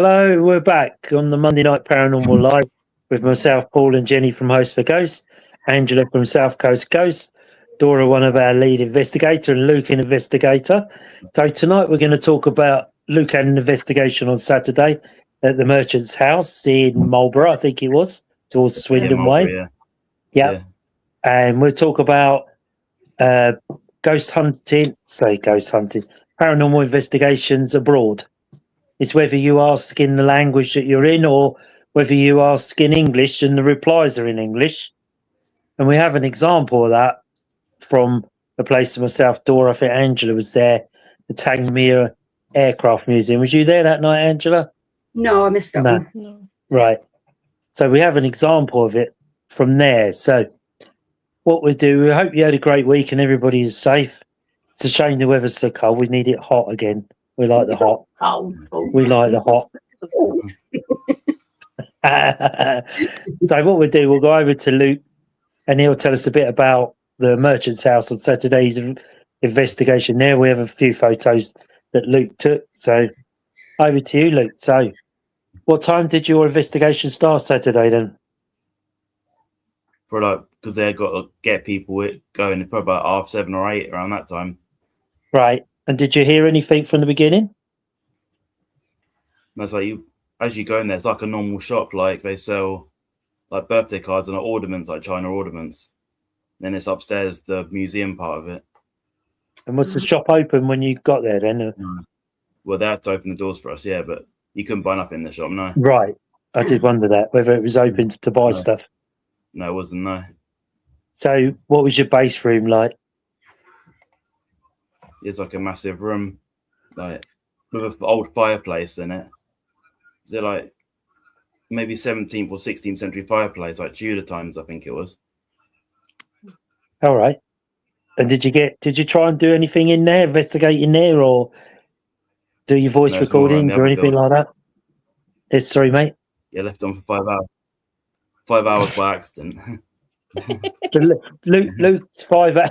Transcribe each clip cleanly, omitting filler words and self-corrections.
Hello, we're back on the Monday Night Paranormal Live with myself, Paul, and Jenny from Host for Ghost, Angela from South Coast Ghost, Dora, one of our lead investigator, and Luke, an investigator. So tonight we're going to talk about Luke had an investigation on Saturday at the Merchant's House in Marlborough, I think it was, towards Swindon Way. Yeah. Yep. And we'll talk about ghost hunting, paranormal investigations abroad. It's whether you ask in the language that you're in or whether you ask in English and the replies are in English. And we have an example of that from a place to myself. Dora, I think Angela was there, the Tangmere Aircraft Museum. Was you there that night, Angela? No, I missed that one. No. Right. So we have an example of it from there. So what we do, we hope you had a great week and everybody is safe. It's a shame the weather's so cold. We need it hot again. We like the hot. We like the hot. So what we'll do, we'll go over to Luke and he'll tell us a bit about the Merchant's House on Saturday's investigation there. We have a few photos that Luke took. So over to you, Luke. So what time did your investigation start Saturday then? Because they've got to get people going, probably about 7:30 or 8 around that time. Right. And did you hear anything from the beginning? And that's like as you go in there, it's like a normal shop. Like they sell like birthday cards and ornaments, like China ornaments. Then it's upstairs, the museum part of it. And was the shop open when you got there then? Well, they had to open the doors for us, yeah, but you couldn't buy nothing in the shop, no. Right. I did wonder that, whether it was open to buy stuff. No, it wasn't, no. So what was your base room like? It's like a massive room, like with an old fireplace in it. They're like maybe 17th or 16th century fireplace, like Tudor times, I think it was. All right. And did you try and do anything in there, investigate in there, or do your voice recordings or anything like that? Sorry, mate. Yeah, left on for 5 hours. 5 hours by accident. Luke's 5 hours.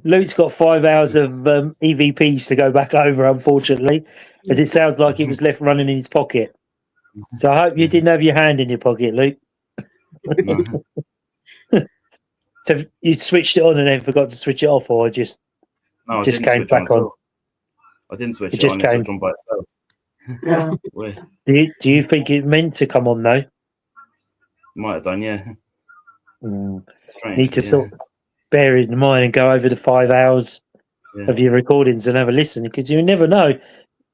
Luke's got 5 hours of EVPs to go back over, unfortunately, as it sounds like it was left running in his pocket. So I hope you didn't have your hand in your pocket, Luke. So you switched it on and then forgot to switch it off, or just came back on? I didn't switch it on. It switched on by itself. Do you think it meant to come on though? Might have done, yeah. Need to sort of bear it in mind and go over the 5 hours of your recordings and have a listen, because you never know.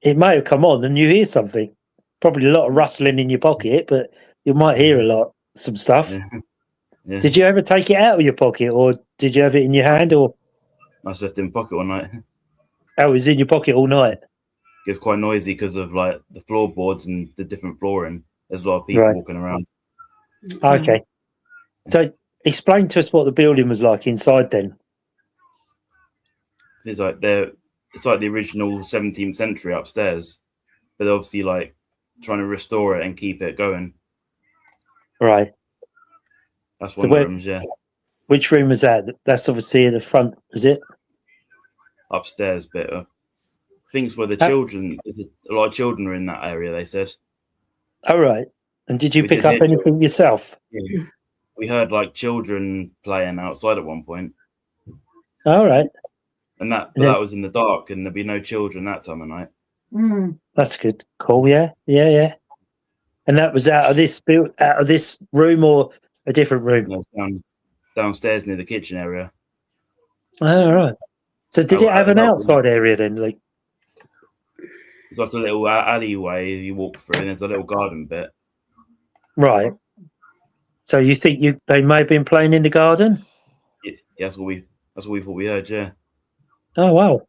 It may have come on and you hear something. Probably a lot of rustling in your pocket, but you might hear some stuff. Yeah. Did you ever take it out of your pocket, or did you have it in your hand, or? I just left it in pocket all night. Oh, it was in your pocket all night? It's quite noisy because of like the floorboards and the different flooring. There's a lot of people walking around. Okay. So explain to us what the building was like inside then. It's like the original 17th century upstairs, but obviously like trying to restore it and keep it going. Right. That's one of the rooms, yeah. Which room was that? That's obviously at the front, is it? Upstairs bit. I think it's where the children, a lot of children are in that area, they said. Oh, right. And did you pick up anything yourself? Yeah. We heard like children playing outside at one point. All right. And that was in the dark, and there'd be no children that time of night. That's good. Cool. Yeah. And that was out of this room or a different room? No, downstairs near the kitchen area. All right. So did it have an outside area then? Like, it's like a little alleyway you walk through, and there's a little garden bit. Right. So you think they may have been playing in the garden? Yeah, that's what we thought we heard. Yeah. Oh wow!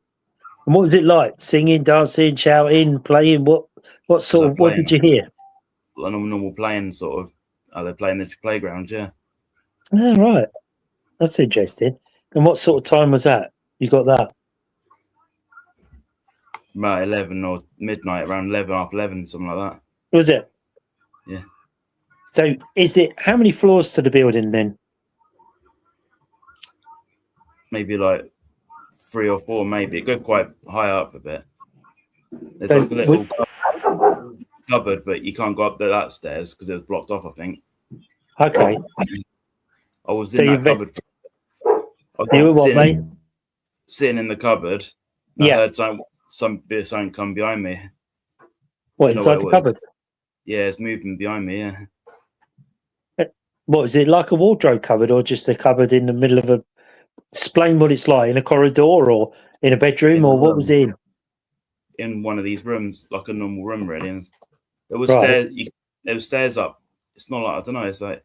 And what was it like? Singing, dancing, shouting, playing? What sort of? What did you hear? Like normal playing, sort of. They're playing the playground. Yeah. Oh, right. That's interesting. And what sort of time was that? You got that? About 11 or midnight, around 11, half 11, something like that. Was it? Yeah. So how many floors to the building then? Maybe like 3 or 4, maybe. It goes quite high up a bit. There's like a little cupboard, but you can't go up that stairs because it was blocked off, I think. Okay. I was So in you that cupboard. You were what, mate? Sitting in the cupboard. And Yeah. I heard some bit of something come behind me. What, Don't know inside what the it was. cupboard? Yeah, it's moving behind me. Yeah. What, is it like a wardrobe cupboard or just a cupboard in the middle of a... Explain what it's like, in a corridor or in a bedroom, In a or what was it in one of these rooms, like a normal room, really. And there was Right. there was stairs up. It's not like, I don't know. It's like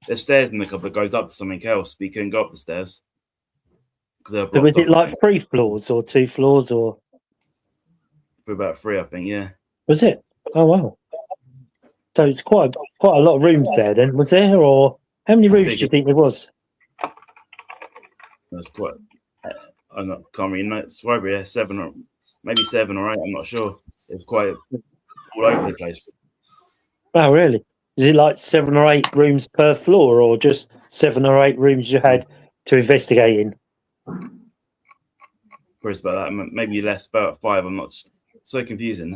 there's stairs in the cupboard that goes up to something else, but you couldn't go up the stairs because they're So blocked was off. it like 3 floors or 2 floors, or For about 3, I think. Yeah. was it? Oh wow! So it's quite a lot of rooms there. Then was there, or how many rooms do you think there was? That's quite. Can't really know. It's probably 7 or maybe 7 or 8. I'm not sure. It's quite all over the place. Oh really? Is it like 7 or 8 rooms per floor, or just 7 or 8 rooms you had to investigate in? Probably about that. Maybe less, about 5. I'm not so confusing.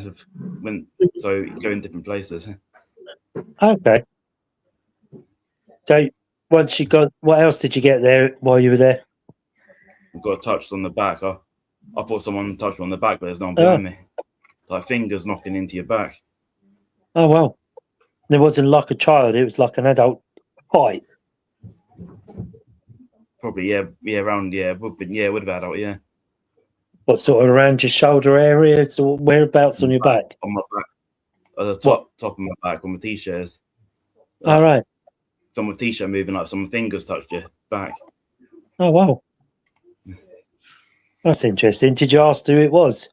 So you go in different places. Okay. So once you got, what else did you get there while you were there? Got touched on the back. I thought someone touched me on the back, but there's no one behind me. Like fingers knocking into your back. Oh wow! It wasn't like a child; it was like an adult height. Probably, yeah, around, would have adult, yeah. What, sort of around your shoulder area, or whereabouts on your back? On my back, at the top of my back, on my t-shirts. All right. From my t-shirt moving up, some fingers touched your back. Oh wow, that's interesting. Did you ask who it was?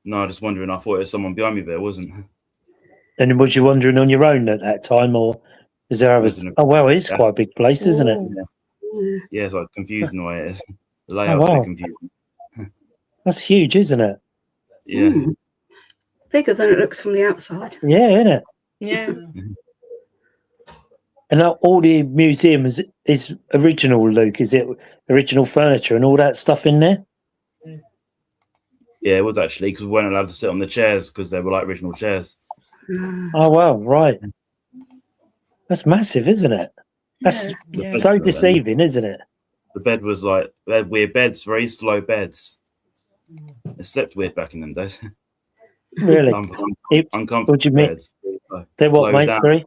No, I was just wondering. I thought it was someone behind me, but it wasn't. And was you wandering on your own at that time, or is there others? Oh well, it's quite a big place, isn't it? Yeah, it's like confusing the way it is. The layout's a bit confusing. That's huge, isn't it? Yeah. Bigger than it looks from the outside. Yeah, isn't it? Yeah. And all the museum is original, Luke. Is it original furniture and all that stuff in there? Yeah, it was actually, because we weren't allowed to sit on the chairs because they were like original chairs. Oh wow, right. That's massive, isn't it? That's so deceiving, isn't it? The bed was like, they had weird beds, very slow beds. They slept weird back in them days. Really? Uncomfortable what do you mean? beds. They're what, mate? Down. Sorry?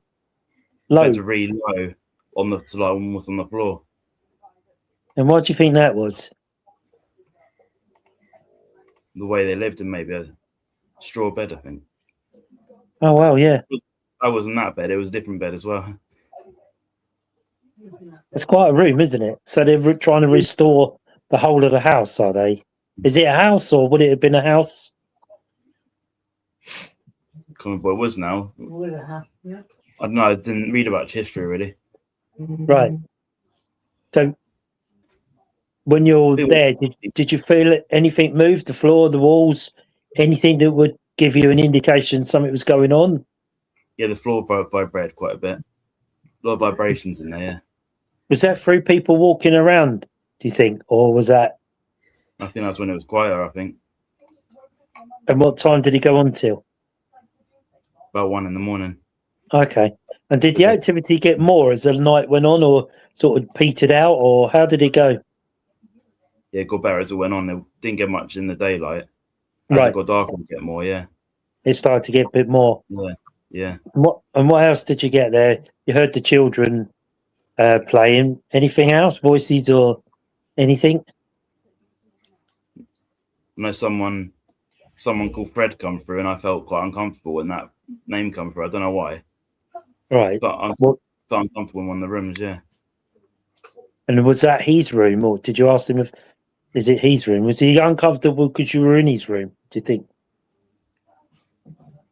Low? Beds are really low, like almost on the floor. And what do you think that was? The way they lived in maybe a straw bed, I think. Oh, well, yeah. I wasn't that bed. It was a different bed as well. It's quite a room, isn't it? So they're trying to restore the whole of the house, are they? Is it a house, or would it have been a house? Can't remember what it was now. Yeah. I don't know. I didn't read about history really. Right. So when you're there, did you feel anything move? The floor, the walls, anything that would give you an indication something was going on? Yeah, the floor vibrated quite a bit. A lot of vibrations in there. Yeah. Was that through people walking around, do you think, or was that? I think that's when it was quieter. I think. And what time did it go on till? About 1 a.m. Okay. And did the activity get more as the night went on, or sort of petered out, or how did it go? Yeah, it got better as it went on. It didn't get much in the daylight. As it got darker, it get more. Yeah. It started to get a bit more. Yeah. Yeah. And what else did you get there? You heard the children playing. Anything else? Voices or anything? No, someone called Fred come through, and I felt quite uncomfortable when that name come through. I don't know why. Right. But I felt uncomfortable in one of the rooms, yeah. And was that his room, or did you ask him if is it his room? Was he uncomfortable because you were in his room, do you think?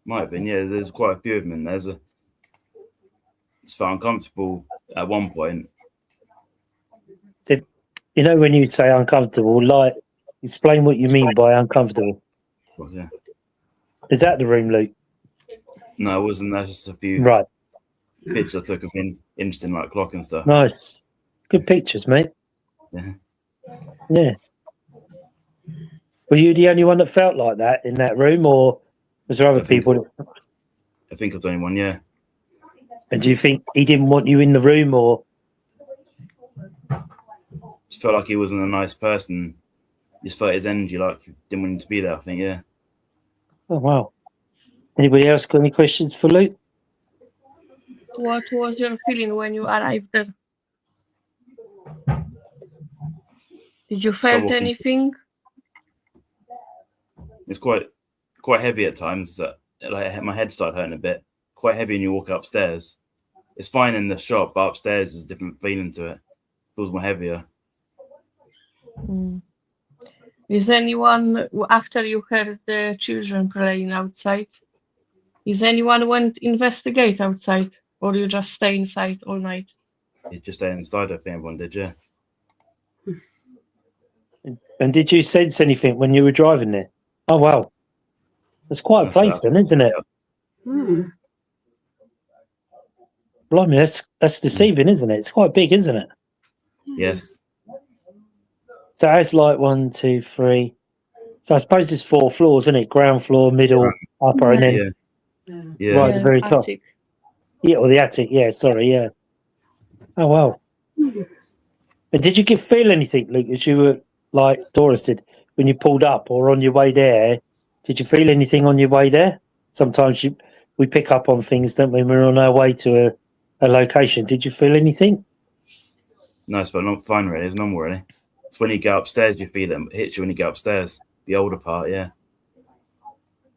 Might have been, yeah. There's quite a few of them in there. It's felt uncomfortable at one point. You know, when you say uncomfortable, like, explain what you mean by uncomfortable. Well, yeah. Is that the room, Luke? No, it wasn't. That's just a few pictures I took of him interesting, like clock and stuff. Nice. Good pictures, mate. Yeah. Yeah. Were you the only one that felt like that in that room, or Was there other I think- people? I think it's only one. Yeah, And do you think he didn't want you in the room, or just felt like he wasn't a nice person. Just felt his energy like he didn't want him to be there. I think. Yeah. oh wow? Anybody else got any questions for Luke? What was your feeling when you arrived there? Did you felt walking- anything? It's quite heavy at times. Like my head started hurting a bit. Quite heavy when you walk upstairs. It's fine in the shop, but upstairs there's a different feeling to it. Feels more heavier. Mm. Is anyone, after you heard the children playing outside, is anyone went investigate outside, or you just stay inside all night? You just stay inside. I think everyone did. Yeah. And did you sense anything when you were driving there? Oh wow, that's quite a That's place, then, isn't it? Hmm. Blimey, that's deceiving, isn't it? It's quite big, isn't it? Yes. So it's like 1, 2, 3. So I suppose it's 4 floors, isn't it? Ground floor, middle, upper, and then Yeah. Yeah. Yeah. right at the very top. attic. Yeah, or the attic. Yeah, sorry. Yeah. Oh wow. Hmm. And did you feel anything, Luke, as you were like Doris did when you pulled up or on your way there? Did you feel anything on your way there? Sometimes we pick up on things, don't we? When we're on our way to a location. Did you feel anything? No, it's fine, really. It's normal, really. It's when you get upstairs, you feel it. It hits you when you get upstairs. The older part, yeah.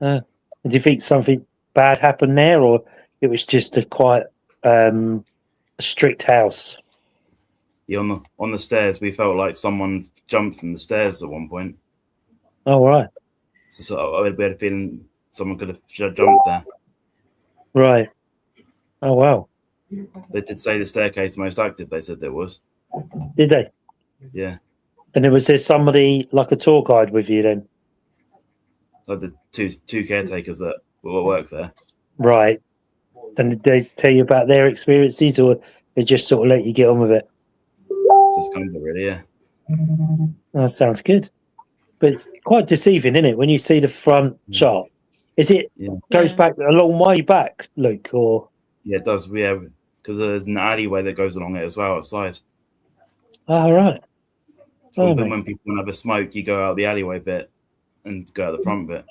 Do you think something bad happened there, or it was just a quite strict house? Yeah, on the stairs, we felt like someone jumped from the stairs at one point. Oh right, So we had a feeling someone could have jumped there. right. Oh wow. They did say the staircase most active. They said there was. Did they? Yeah, And was there somebody like a tour guide with you then? like the two caretakers that work there. Right. And did they tell you about their experiences, or they just sort of let you get on with it? So it's kind of really, yeah. That sounds good. But it's quite deceiving, isn't it? When you see the front shot, is it Yeah. goes Yeah. back a long way back, Luke? Or Yeah, it does. Yeah, because there's an alleyway that goes along it as well outside. oh right. So Oh, when, mate. when people have a smoke, you go out the alleyway bit and go out the front bit.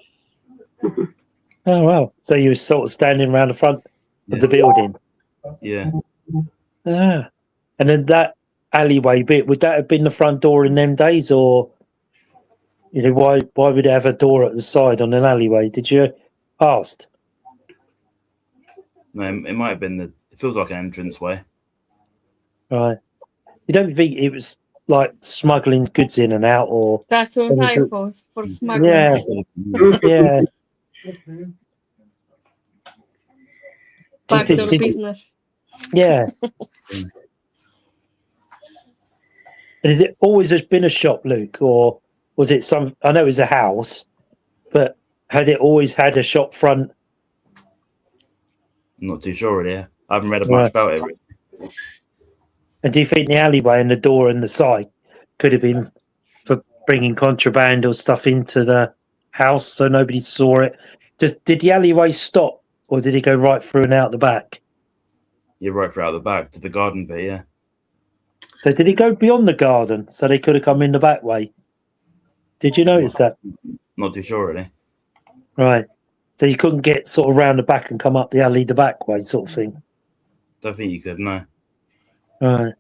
Oh wow. So you were sort of standing around the front Yeah. of the building. Yeah, Ah. And then that alleyway bit, would that have been the front door in them days, or why would they have a door at the side on an alleyway? Did you ask? no, it might have been it feels like an entranceway. Right. You don't think it was like smuggling goods in and out, or That's what And I is it- thought for smuggling. yeah, yeah. Backdoor Did- business. Yeah. And is it always has been a shop, Luke, or was it some? I know it was a house, but had it always had a shop front? I'm not too sure really. I haven't read Right. much about it. Really. And do you think the alleyway and the door and the side could have been for bringing contraband or stuff into the house so nobody saw it? Did the alleyway stop, or did it go right through and out the back? You're right for out the back to the garden bit. Yeah, So did it go beyond the garden so they could have come in the back way? Did you notice that? not too sure really. Right. So you couldn't get sort of round the back and come up the alley the back way, sort of thing. Don't think you could. No. Right.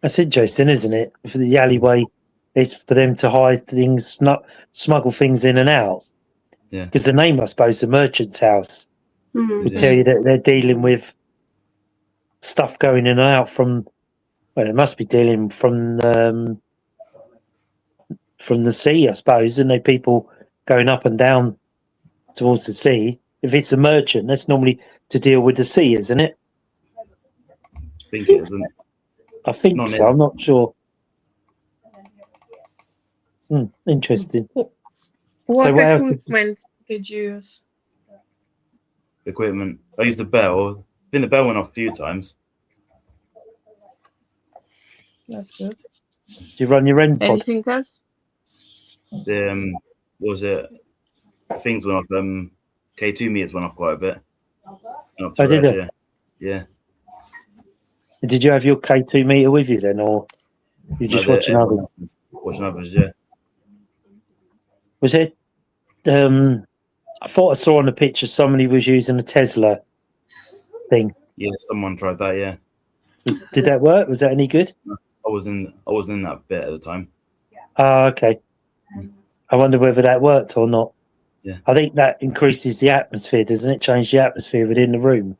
That's interesting, isn't it? For the alleyway, it's for them to hide things, smuggle things in and out. Yeah. Because the name, I suppose, the merchant's house, Hmm. would Yeah. tell you that they're dealing with stuff going in and out from. Well, they must be dealing from the sea, I suppose, and they people going up and down towards the sea. If it's a merchant, that's normally to deal with the sea, isn't it? I think it isn't. I think Not so. really. I'm not sure. Interesting. What what else did- equipment did you use? Equipment. I used the bell. I think the bell went off a few times. That's good. Do you run your own pod? Anything else? The what was it? Things went off. K2 meters went off quite a bit. Not Oh, did red, it? yeah. Yeah. Did you have your K2 meter with you then, or you just No, watching others? Watching others, yeah. Was it? I thought I saw on the picture somebody was using a Tesla thing. Yeah, someone tried that, yeah. Did that work? Was that any good? I wasn't in that bit at the time. Oh, okay. I wonder whether that worked or not. Yeah. I think that increases the atmosphere, doesn't it? Change the atmosphere within the room.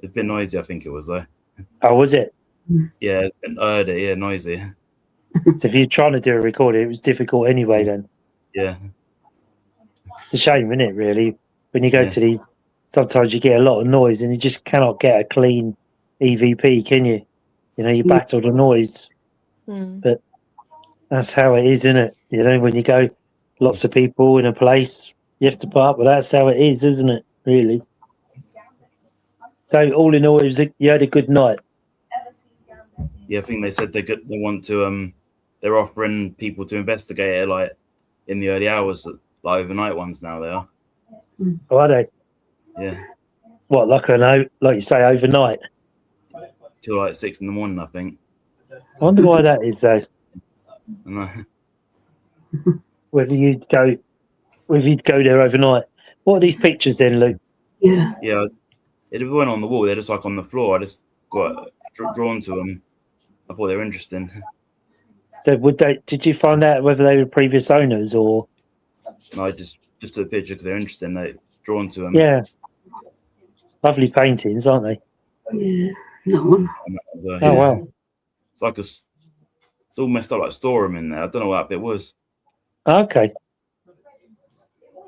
It's a bit noisy, I think it was though. Oh, was it? Yeah, I heard it, yeah, noisy. So if you're trying to do a recording, it was difficult anyway then. Yeah. It's a shame, isn't it, really? When you go Yeah. to these, sometimes you get a lot of noise and you just cannot get a clean EVP, can you? You know, you Yeah. battle the noise. Mm. That's how it is, isn't it? You know, when you go, lots of people in a place, you have to put up with that's how it is, isn't it? Really. So all in all, you had a good night. Yeah, I think they said they want to they're offering people to investigate it like in the early hours, like overnight ones now they are. Oh, are they? Yeah. What, like like you say, overnight? Till like 6 a.m, I think. I wonder why that is, though. I know. Whether you'd go there overnight. What are these pictures then, Luke? Yeah. Yeah, it went on the wall. They're just like on the floor. I just got drawn to them. I thought they were interesting. So did you find out whether they were previous owners or? No, I just took the picture because they're interesting. They drawn to them. Yeah. Lovely paintings, aren't they? Yeah. That one. Oh, wow. It's like it's all messed up, like storeroom in there. I don't know what that bit was. Okay.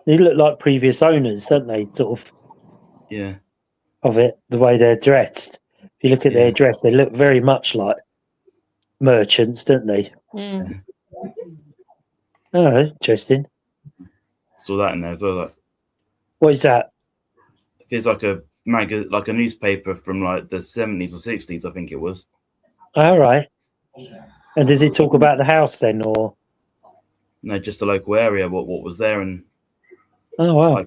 They look like previous owners, don't they? Sort of Yeah. of it, the way they're dressed. If you look at their dress, they look very much like merchants, don't they? Mm. Oh, that's interesting. Saw that in there as well. Like, What is that? it's like a like a newspaper from like the 70s or 60s, I think it was. All right. And does it talk about the house then, or? No, just the local area, what was there, and Oh, wow. like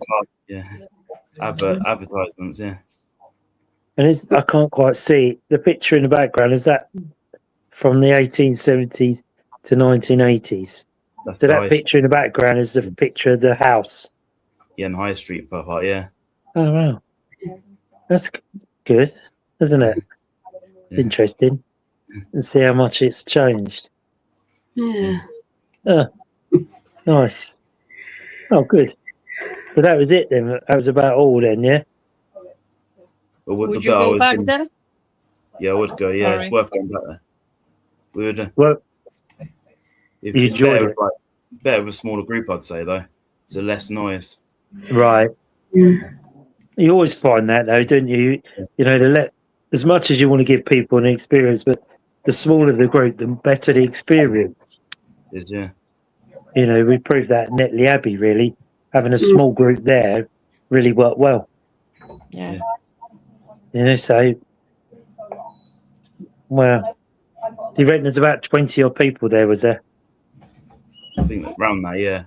advertisements, yeah. And I can't quite see the picture in the background. Is that from the 1870s to 1980s? That's So the that high picture in the background is the picture of the house. Yeah, and High Street part, yeah. Oh, wow. That's good, isn't it? It's Yeah. interesting. And see how much it's changed. Yeah. Nice. Oh, good. So that was it then. That was about all then, yeah? But Would the you bit I go was back in- there? Yeah, I would go. Yeah, Sorry. it's worth going back there. We would. Well, It's You enjoyed better, it? better with a smaller group, I'd say, though. So less noise. right. Yeah. You always find that, though, don't you? You know, as much as you want to give people an experience, but the smaller the group, the better the experience. Is yeah. You know, we proved that at Netley Abbey, really. Having a small group there really worked well. Yeah. You know, so, well, do you reckon there's about 20 odd people there, was there? I think around that, yeah.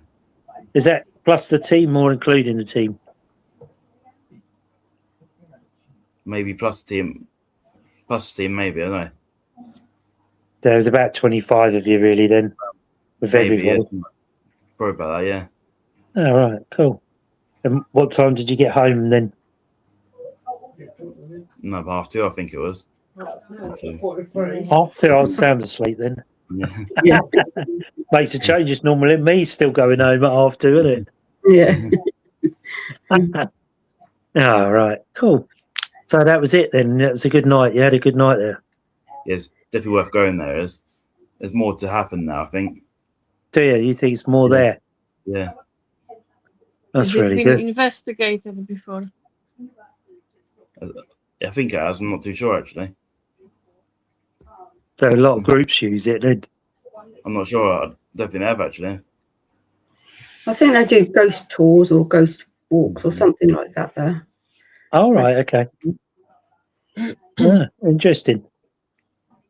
Is that plus the team or including the team? Maybe plus the team, maybe, I don't know. There was about 25 of you, really, then, with Maybe, everybody. yeah. Probably about that, yeah. Oh, right, cool. And what time did you get home then? No, about 2:30, I think it was. Half 2, I was sound asleep then. Yeah. Yeah. Makes a change. It's normally me still going home at half 2, isn't Yeah. it? Oh, right, cool. So that was it then. That was a good night. You had a good night there. Yeah, it's definitely worth going there. There's more to happen now, I think. Do you? You think it's more Yeah. there? Yeah. That's Has it really been good. investigated before? I think it has. I'm not too sure, actually. So a lot of groups use it. I'm not sure. I don't think they have, actually. I think they do ghost tours or ghost walks or something like that there. All right, okay. Interesting.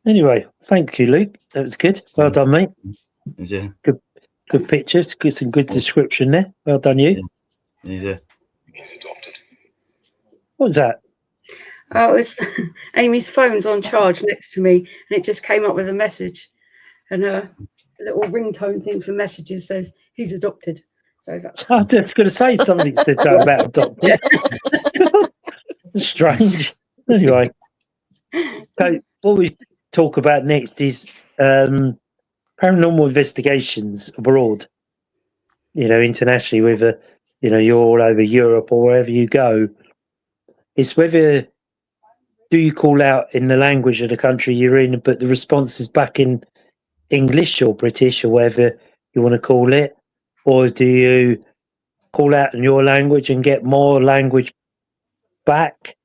Anyway, thank you, Luke. That was good. Well done, mate. Yeah. Good pictures. Some good description there. Well done, you. Yeah. What was that? Oh, it's Amy's phone's on charge next to me, and it just came up with a message, and a little ringtone thing for messages says he's adopted. So that's I was just going to say something said something about adopted. Strange. Anyway, so what we talk about next is paranormal investigations abroad. You know, internationally, whether you're all over Europe or wherever you go. It's whether do you call out in the language of the country you're in, but the response is back in English or British or whatever you want to call it, or do you call out in your language and get more language back?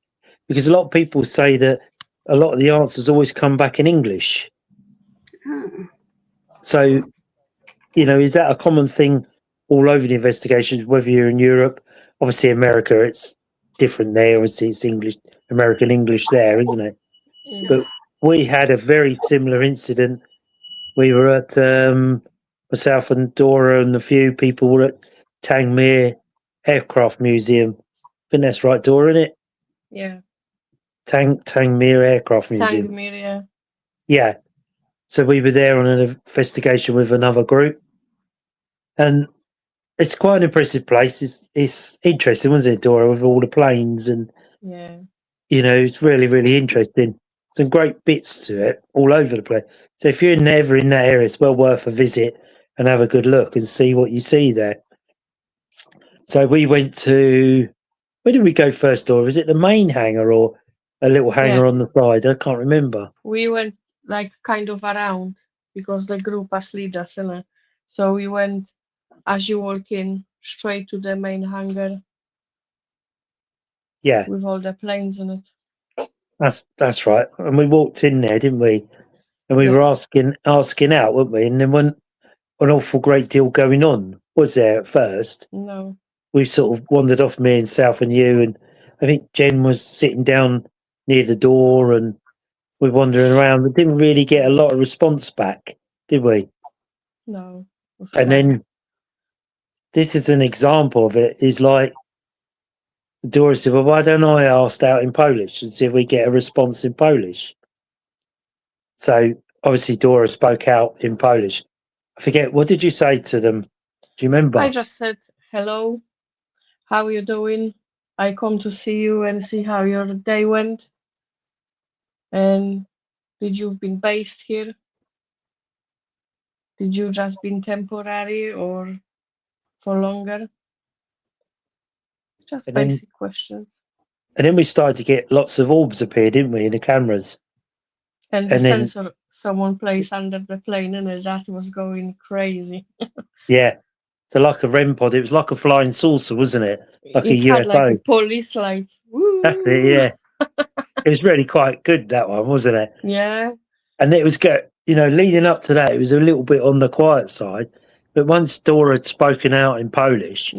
Because a lot of people say that a lot of the answers always come back in English. So, is that a common thing all over the investigations, whether you're in Europe? Obviously, America, it's different there. Obviously, it's English, American English there, isn't it? Yeah. But we had a very similar incident. We were at myself and Dora and a few people were at Tangmere Aircraft Museum. I think that's right, Dora, isn't it? Yeah. Tangmere Aircraft Museum. Tangmere, yeah. Yeah. So we were there on an investigation with another group. And it's quite an impressive place. It's interesting, wasn't it, Dora, with all the planes and, Yeah. it's really, really interesting. Some great bits to it all over the place. So if you're never in that area, it's well worth a visit and have a good look and see what you see there. So we went to, where did we go first, Dora? Was it the main hangar or a little hangar on the side? I can't remember. We went like kind of around because the group has lead us, innit? So we went as you walk in straight to the main hangar. Yeah. With all the planes in it. That's right. And we walked in there, didn't we? And we were asking out, weren't we? And there wasn't an awful great deal going on, was there at first? No. We sort of wandered off, me and South and you, and I think Jen was sitting down near the door and we're wandering around. We didn't really get a lot of response back, did we? No. And then this is an example of it, is like Dora said, well, why don't I ask out in Polish and see if we get a response in Polish? So obviously Dora spoke out in Polish. I forget, what did you say to them? Do you remember? I just said, hello, how are you doing? I come to see you and see how your day went. And did you've been based here? Did you just been temporary or for longer? Just basic questions. And then we started to get lots of orbs appear, didn't we, in the cameras? And the sensor someone placed under the plane, and that was going crazy. Yeah. So like a REM pod, it was like a flying saucer, wasn't it? Like it a UFO. had like a police lights. Woo! That's it, yeah. It was really quite good, that one, wasn't it? Yeah. And it was good, leading up to that, it was a little bit on the quiet side. But once Dora had spoken out in Polish,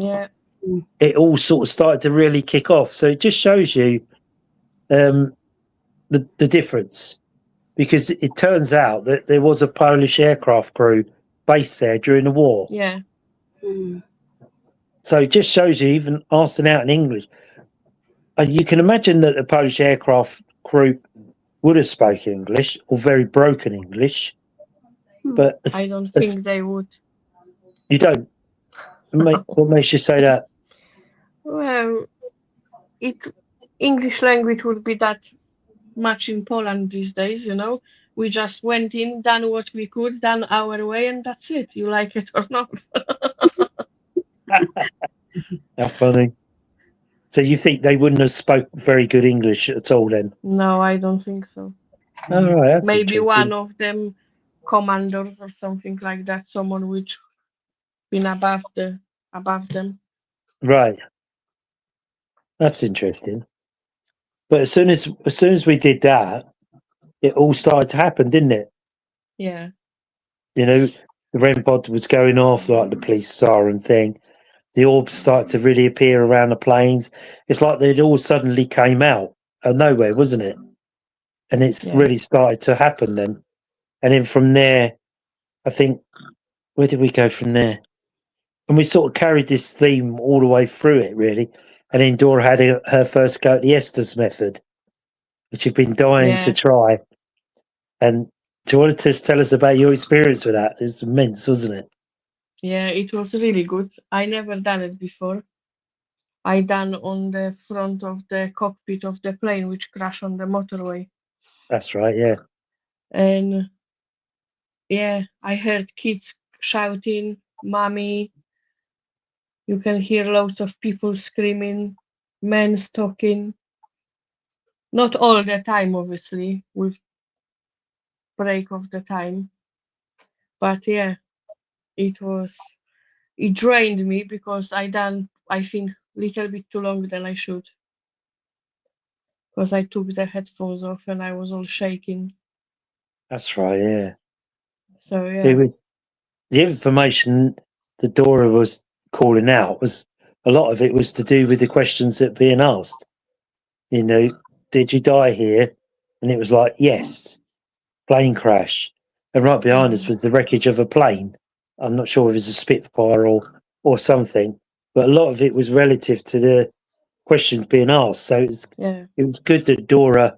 it all sort of started to really kick off. So it just shows you the difference. Because it turns out that there was a Polish aircraft crew based there during the war. Yeah. So it just shows you, even asking out in English, you can imagine that the Polish aircraft crew would have spoken English or very broken English. But I don't think they would. You don't? What makes you say that? Well, English language would be that much in Poland these days, We just went in, done what we could, done our way, and that's it. You like it or not. How funny. So you think they wouldn't have spoke very good English at all then? No, I don't think so. All right, that's maybe one of them commanders or something like that, someone which been above them. Right. That's interesting. But as soon as we did that, it all started to happen, didn't it? Yeah. The REM pod was going off, like the police siren thing. The orbs started to really appear around the planes. It's like they'd all suddenly came out of nowhere, wasn't it? And it's really started to happen then. And then from there, I think, where did we go from there? And we sort of carried this theme all the way through it, really. And then Dora had her first go at the Estes method, which you've been dying to Yeah. try. And do you want to just tell us about your experience with that? It's immense, wasn't it? Yeah, it was really good. I never done it before. I done on the front of the cockpit of the plane which crashed on the motorway. That's right, yeah. And yeah, I heard kids shouting, "Mommy." You can hear loads of people screaming, men talking. Not all the time, obviously, with break of the time. But yeah, it drained me because I done, I think, little bit too long than I should. Because I took the headphones off and I was all shaking. That's right, yeah. So It yeah, was the information that Dora was calling out was a lot of it was to do with the questions that being asked. You know, did you die here? And it was like, yes, plane crash. And right behind us was the wreckage of a plane. I'm not sure if it was a Spitfire or something, but a lot of it was relative to the questions being asked. So yeah, it was good that Dora,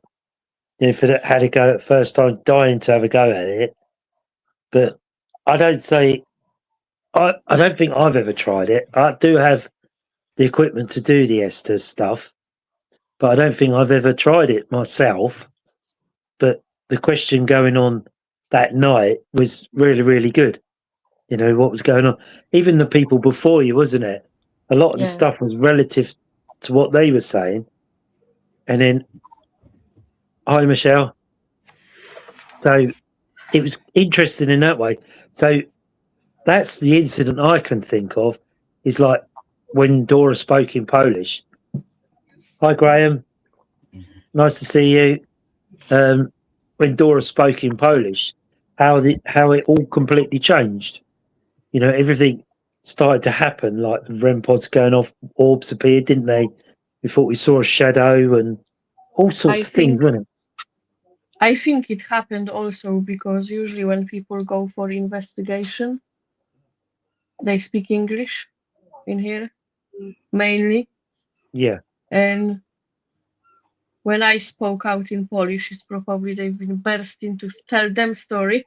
if it had a go at first time, dying to have a go at it. But I don't say I don't think I've ever tried it. I do have the equipment to do the Estes stuff, but I don't think I've ever tried it myself. But the question going on that night was really, really good. You know, what was going on. Even the people before you, wasn't it? A lot of the yeah. stuff was relative to what they were saying. And then, hi, Michelle. So it was interesting in that way. So that's the incident I can think of is like when Dora spoke in Polish. Hi, Graham. Nice to see you. When Dora spoke in Polish, how it all completely changed. You know, everything started to happen. Like the REM pods going off, orbs appeared, didn't they? We thought we saw a shadow and all sorts I of things, think wasn't it? I think it happened also because usually when people go for investigation, they speak English in here mainly. Yeah, And when I spoke out in Polish, it's probably they've been bursting to tell them story,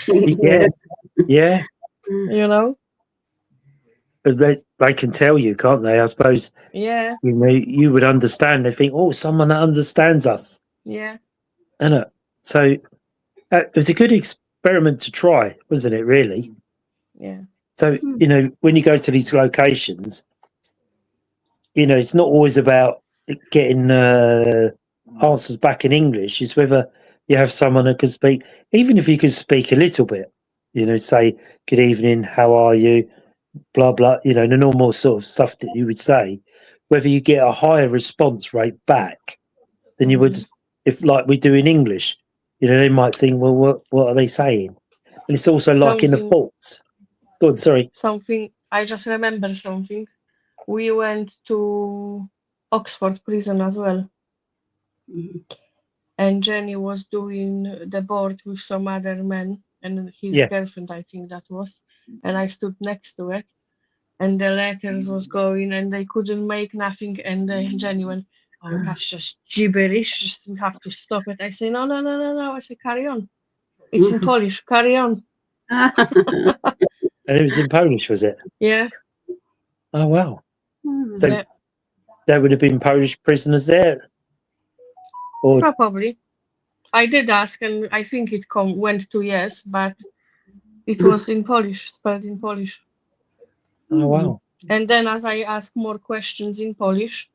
yeah, yeah. you know? They can tell you, can't they? I suppose Yeah, you know you would understand. They think, oh, someone that understands us, yeah, and so it was a good experiment to try, wasn't it? Really. yeah. So you know, when you go to these locations, you know, it's not always about getting answers back in English. It's whether you have someone that can speak, even if you can speak a little bit, you know, say, good evening, how are you, blah, blah, you know, the normal sort of stuff that you would say, whether you get a higher response rate back than you would if, like we do in English. You know, they might think, well, what are they saying? And it's also like in the ports. Good, sorry. I just remember something. We went to Oxford prison as well. And Jenny was doing the board with some other men and his Yeah. girlfriend, I think that was. And I stood next to it. And the letters was going and they couldn't make nothing. And Jenny went, oh, that's just gibberish. We have to stop it. I say, no. I say, carry on. It's in Polish. Carry on. And it was in Polish, was it? Yeah. Oh, wow. So Yeah. there would have been Polish prisoners there? Or Probably. I did ask, and I think it went to yes, but it was in Polish, spelled in Polish. oh, wow. And then as I asked more questions in Polish,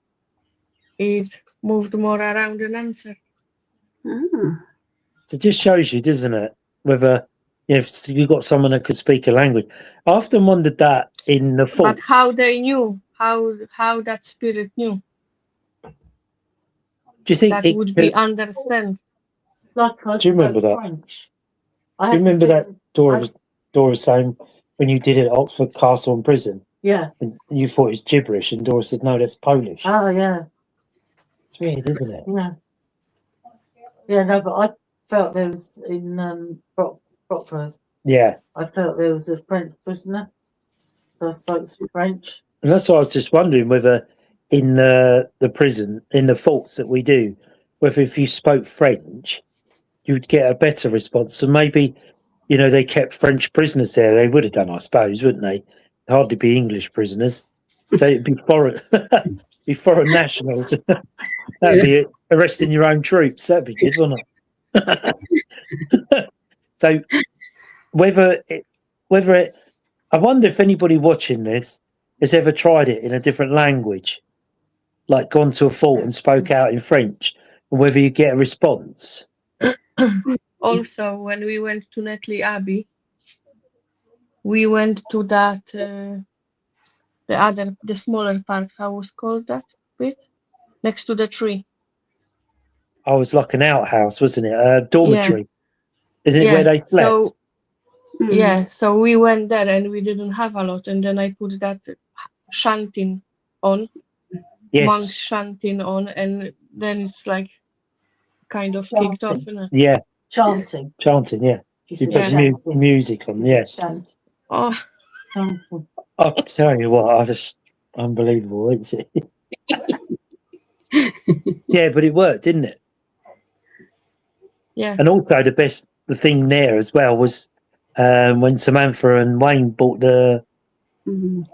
it moved more around and answered. So it just shows you, doesn't it, whether if you've got someone that could speak a language. I often wondered that in the forts. But how they knew, how that spirit knew, Do you think that would be understand. Like do you remember that? French. Do you remember that Dora was saying when you did it at Oxford Castle and Prison? Yeah. And you thought it was gibberish, and Dora said, no, that's Polish. Oh, yeah. It's weird, isn't it? Yeah. Yeah, no, but I felt there was in Brockclose. Yeah. I felt there was a French prisoner. So I spoke French. And that's why I was just wondering whether in the prison, in the forts that we do, whether if you spoke French, you would get a better response. So maybe, they kept French prisoners there. They would have done, I suppose, wouldn't they? Hardly be English prisoners. So it'd be foreign, be foreign nationals. That'd be it. Arresting your own troops. That'd be good, wouldn't it? So whether it, I wonder if anybody watching this has ever tried it in a different language, like gone to a fort and spoke out in French, and whether you get a response. Also, when we went to Netley Abbey, we went to that the smaller part. How was called that bit next to the tree? I was like an outhouse, wasn't it? A dormitory, isn't it, where they slept? So yeah, so we went there and we didn't have a lot, and then I put that chanting on, monks chanting on, and then it's like kind of kicked off, isn't it? Yeah, Chanting. yeah. You put music on, Chanting. Oh, Chanting. I'll tell you what, I just unbelievable, isn't it? Yeah, but it worked, didn't it? yeah. And also the thing there as well was when Samantha and Wayne bought the the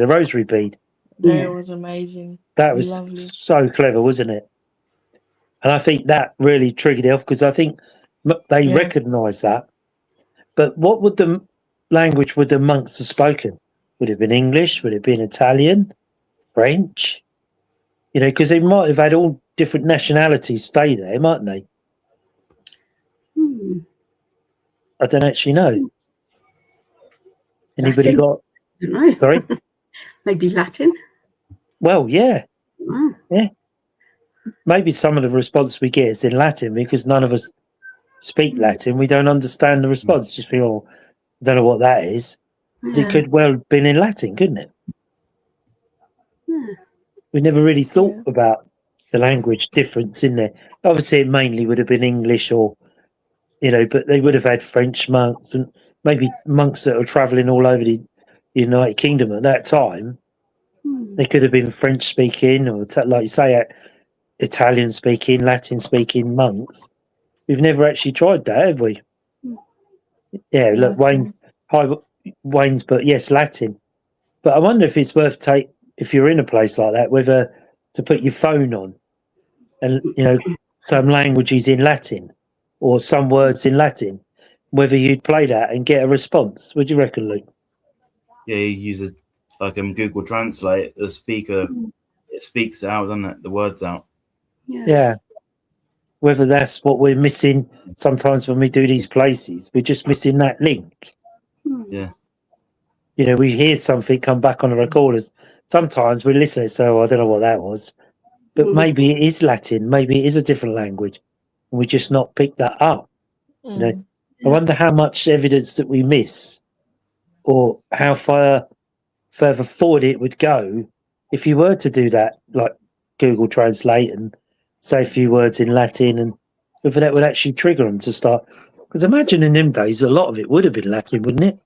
rosary bead. That was amazing. That was Lovely. so clever, wasn't it? And I think that really triggered it off, because I think they recognised that. But what would the language would the monks have spoken? Would it have been English? Would it have been Italian? French? Because they might have had all different nationalities stay there, mightn't they? I don't actually know. Anybody got? No. Sorry? Maybe Latin. Well, yeah. Wow. Yeah. Maybe some of the response we get is in Latin, because none of us speak Latin. We don't understand the response. Just feel, I don't know what that is. Yeah. It could well have been in Latin, couldn't it? Yeah. We never really thought about the language difference in there. Obviously, it mainly would have been English, or but they would have had French monks and maybe monks that are travelling all over the United Kingdom at that time. They could have been French speaking, or like you say, Italian speaking, Latin speaking monks. We've never actually tried that, have we? Yeah, look, Wayne's, but yes, Latin. But I wonder if it's worth if you're in a place like that, whether to put your phone on and some languages in Latin or some words in Latin, whether you'd play that and get a response. What do you reckon, Luke? Yeah, you use it like Google Translate. The speaker, it speaks it out, doesn't it? The words out. Yeah. Whether that's what we're missing sometimes when we do these places, we're just missing that link. Yeah. We hear something come back on the recorders. Sometimes we listen and say, I don't know what that was. But maybe it is Latin. Maybe it is a different language. And we just not picked that up. I wonder how much evidence that we miss, or how further forward it would go if you were to do that, like Google Translate and say a few words in Latin, and whether that would actually trigger them to start. Because imagine in them days, a lot of it would have been Latin, wouldn't it?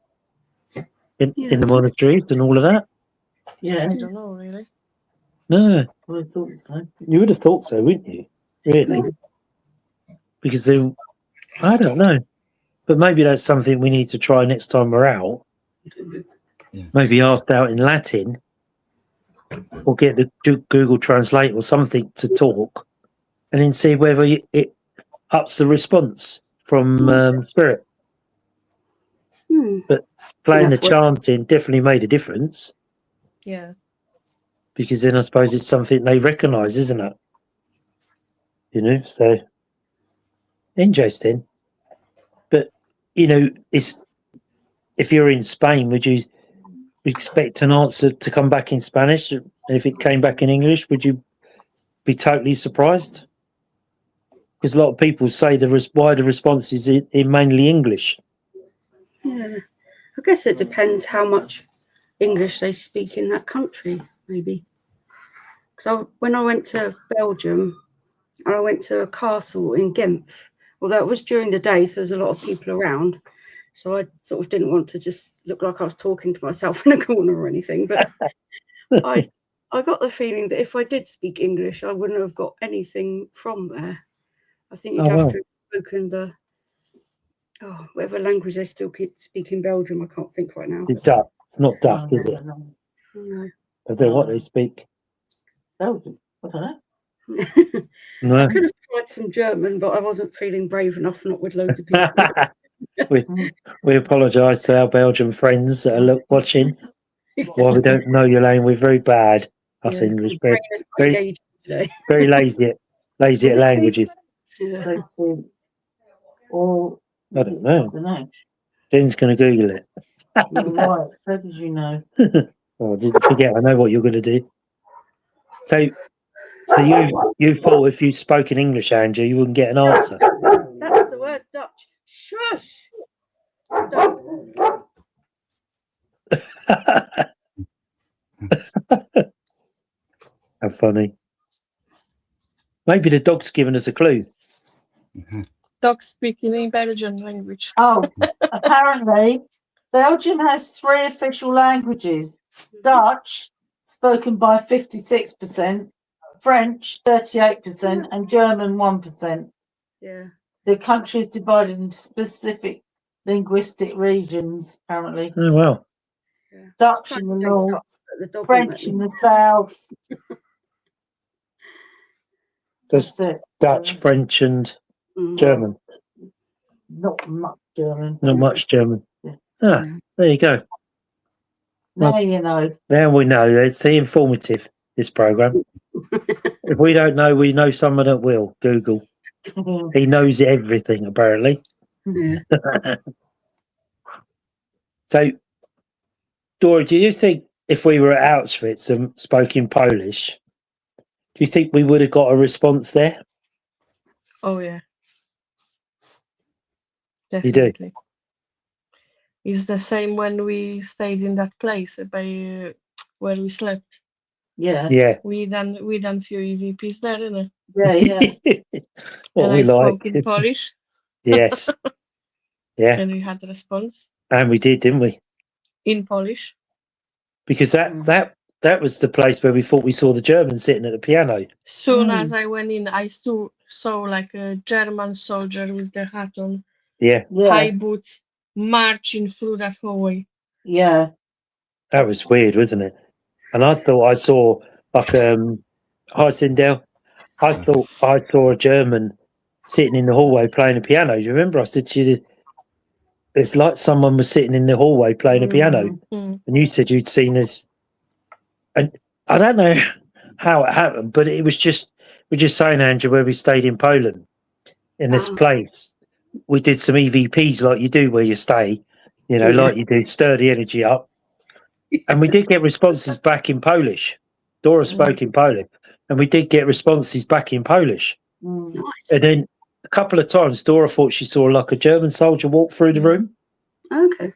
In the monasteries and all of that. Yeah. I don't know, really. No, I thought so. you would have thought so, wouldn't you? Really? Because I don't know. But maybe that's something we need to try next time we're out. Yeah. Maybe asked out in Latin, or get the Google Translate or something to talk, and then see whether it ups the response from spirit. But playing the chanting definitely made a difference. Yeah. Because then I suppose it's something they recognise, isn't it? So interesting. But it's, if you're in Spain, would you expect an answer to come back in Spanish? And if it came back in English, would you be totally surprised? Because a lot of people say why the response is in mainly English. Yeah, I guess it depends how much English they speak in that country, maybe. Because when I went to Belgium, I went to a castle in Genf. Although it was during the day, so there's a lot of people around. So I sort of didn't want to just look like I was talking to myself in a corner or anything. But I I got the feeling that if I did speak English, I wouldn't have got anything from there. I think you'd Oh, have wow. to have spoken the whatever language they still speak in Belgium. I can't think right now. It's Dutch. It's not Dutch, Oh, is it? no. No. I don't know what they speak. Belgium. I don't know. No. I could have tried some German, but I wasn't feeling brave enough, not with loads of people. we apologise to our Belgian friends that are watching. Well, we don't know your language. We're very bad. Us Yeah. English, My brain very, is quite very, engaged today. very lazy at languages. Yeah. They speak, or I don't know. I don't know. Jen's going to Google it. You're right. How did you know? Oh, I didn't forget. I know what you're going to do. So you thought if you spoke in English, Andrew, you wouldn't get an answer. That's the word, Dutch. Shush. Don't. How funny. Maybe the dog's given us a clue. Dogs speaking in Belgian language. Oh, apparently, Belgium has 3 official languages: Dutch, spoken by 56%, French 38%, and German 1%. Yeah. The country is divided into specific linguistic regions. Apparently, Oh, well. Yeah. Dutch in the north, The dog French in the south. There's That's it. Dutch, French, and Mm. German. Not much German. Not much German. Yeah. Ah, there you go. Now you know. Now we know. It's informative, this program. If we don't know, we know someone that will. Google. He knows everything, apparently. Yeah. So, Dora, do you think if we were at Auschwitz and spoke in Polish, do you think we would have got a response there? Oh yeah. You do? Definitely. It's the same when we stayed in that place by where we slept. Yeah. Yeah. We done few EVPs there, innit? Yeah, yeah. What And we I spoke like. in Polish, Yes. Yeah. and we had a response And we did, didn't we? in Polish. Because that was the place where we thought we saw the Germans sitting at the piano. Soon as I went in, I saw like a German soldier with the hat on, Yeah. high Yeah. boots, marching through that hallway. Yeah. That was weird, wasn't it? And I thought I saw like hi Sindel. I thought I saw a German sitting in the hallway playing a piano. Do you remember? I said to you, it's like someone was sitting in the hallway playing a piano. Mm. And you said you'd seen this. And I don't know how it happened, but it was just, we're just saying, Andrew, where we stayed in Poland, in this place, we did some EVPs like you do where you stay, you know, like you do, stir the energy up. And we did get responses back in Polish. Dora spoke in Polish, and we did get responses back in Polish. Nice. And then a couple of times, Dora thought she saw like a German soldier walk through the room. Okay.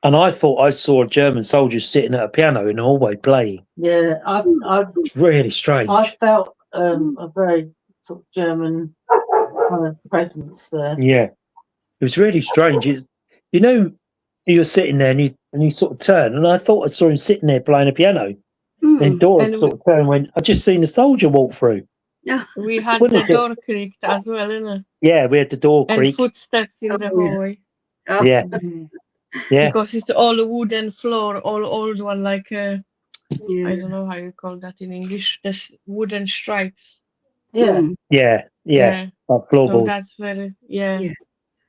And I thought I saw a German soldier sitting at a piano in the hallway playing. Yeah. It's really strange. I felt a very sort of German kind of presence there. Yeah. It was really strange. You know, you're sitting there and you sort of turn, and I thought I saw him sitting there playing a piano. And Dora And sort of turned and went, I just seen a soldier walk through. we had Wouldn't the it? door creaked as well, innit? Yeah, we had the door And creak. footsteps in the Oh, yeah. hallway. Yeah, yeah. Because it's all wooden floor, all old one, like I Yeah. don't know how you call that in English. There's wooden stripes. Yeah. Yeah, yeah. Like So floorboards. that's very Yeah.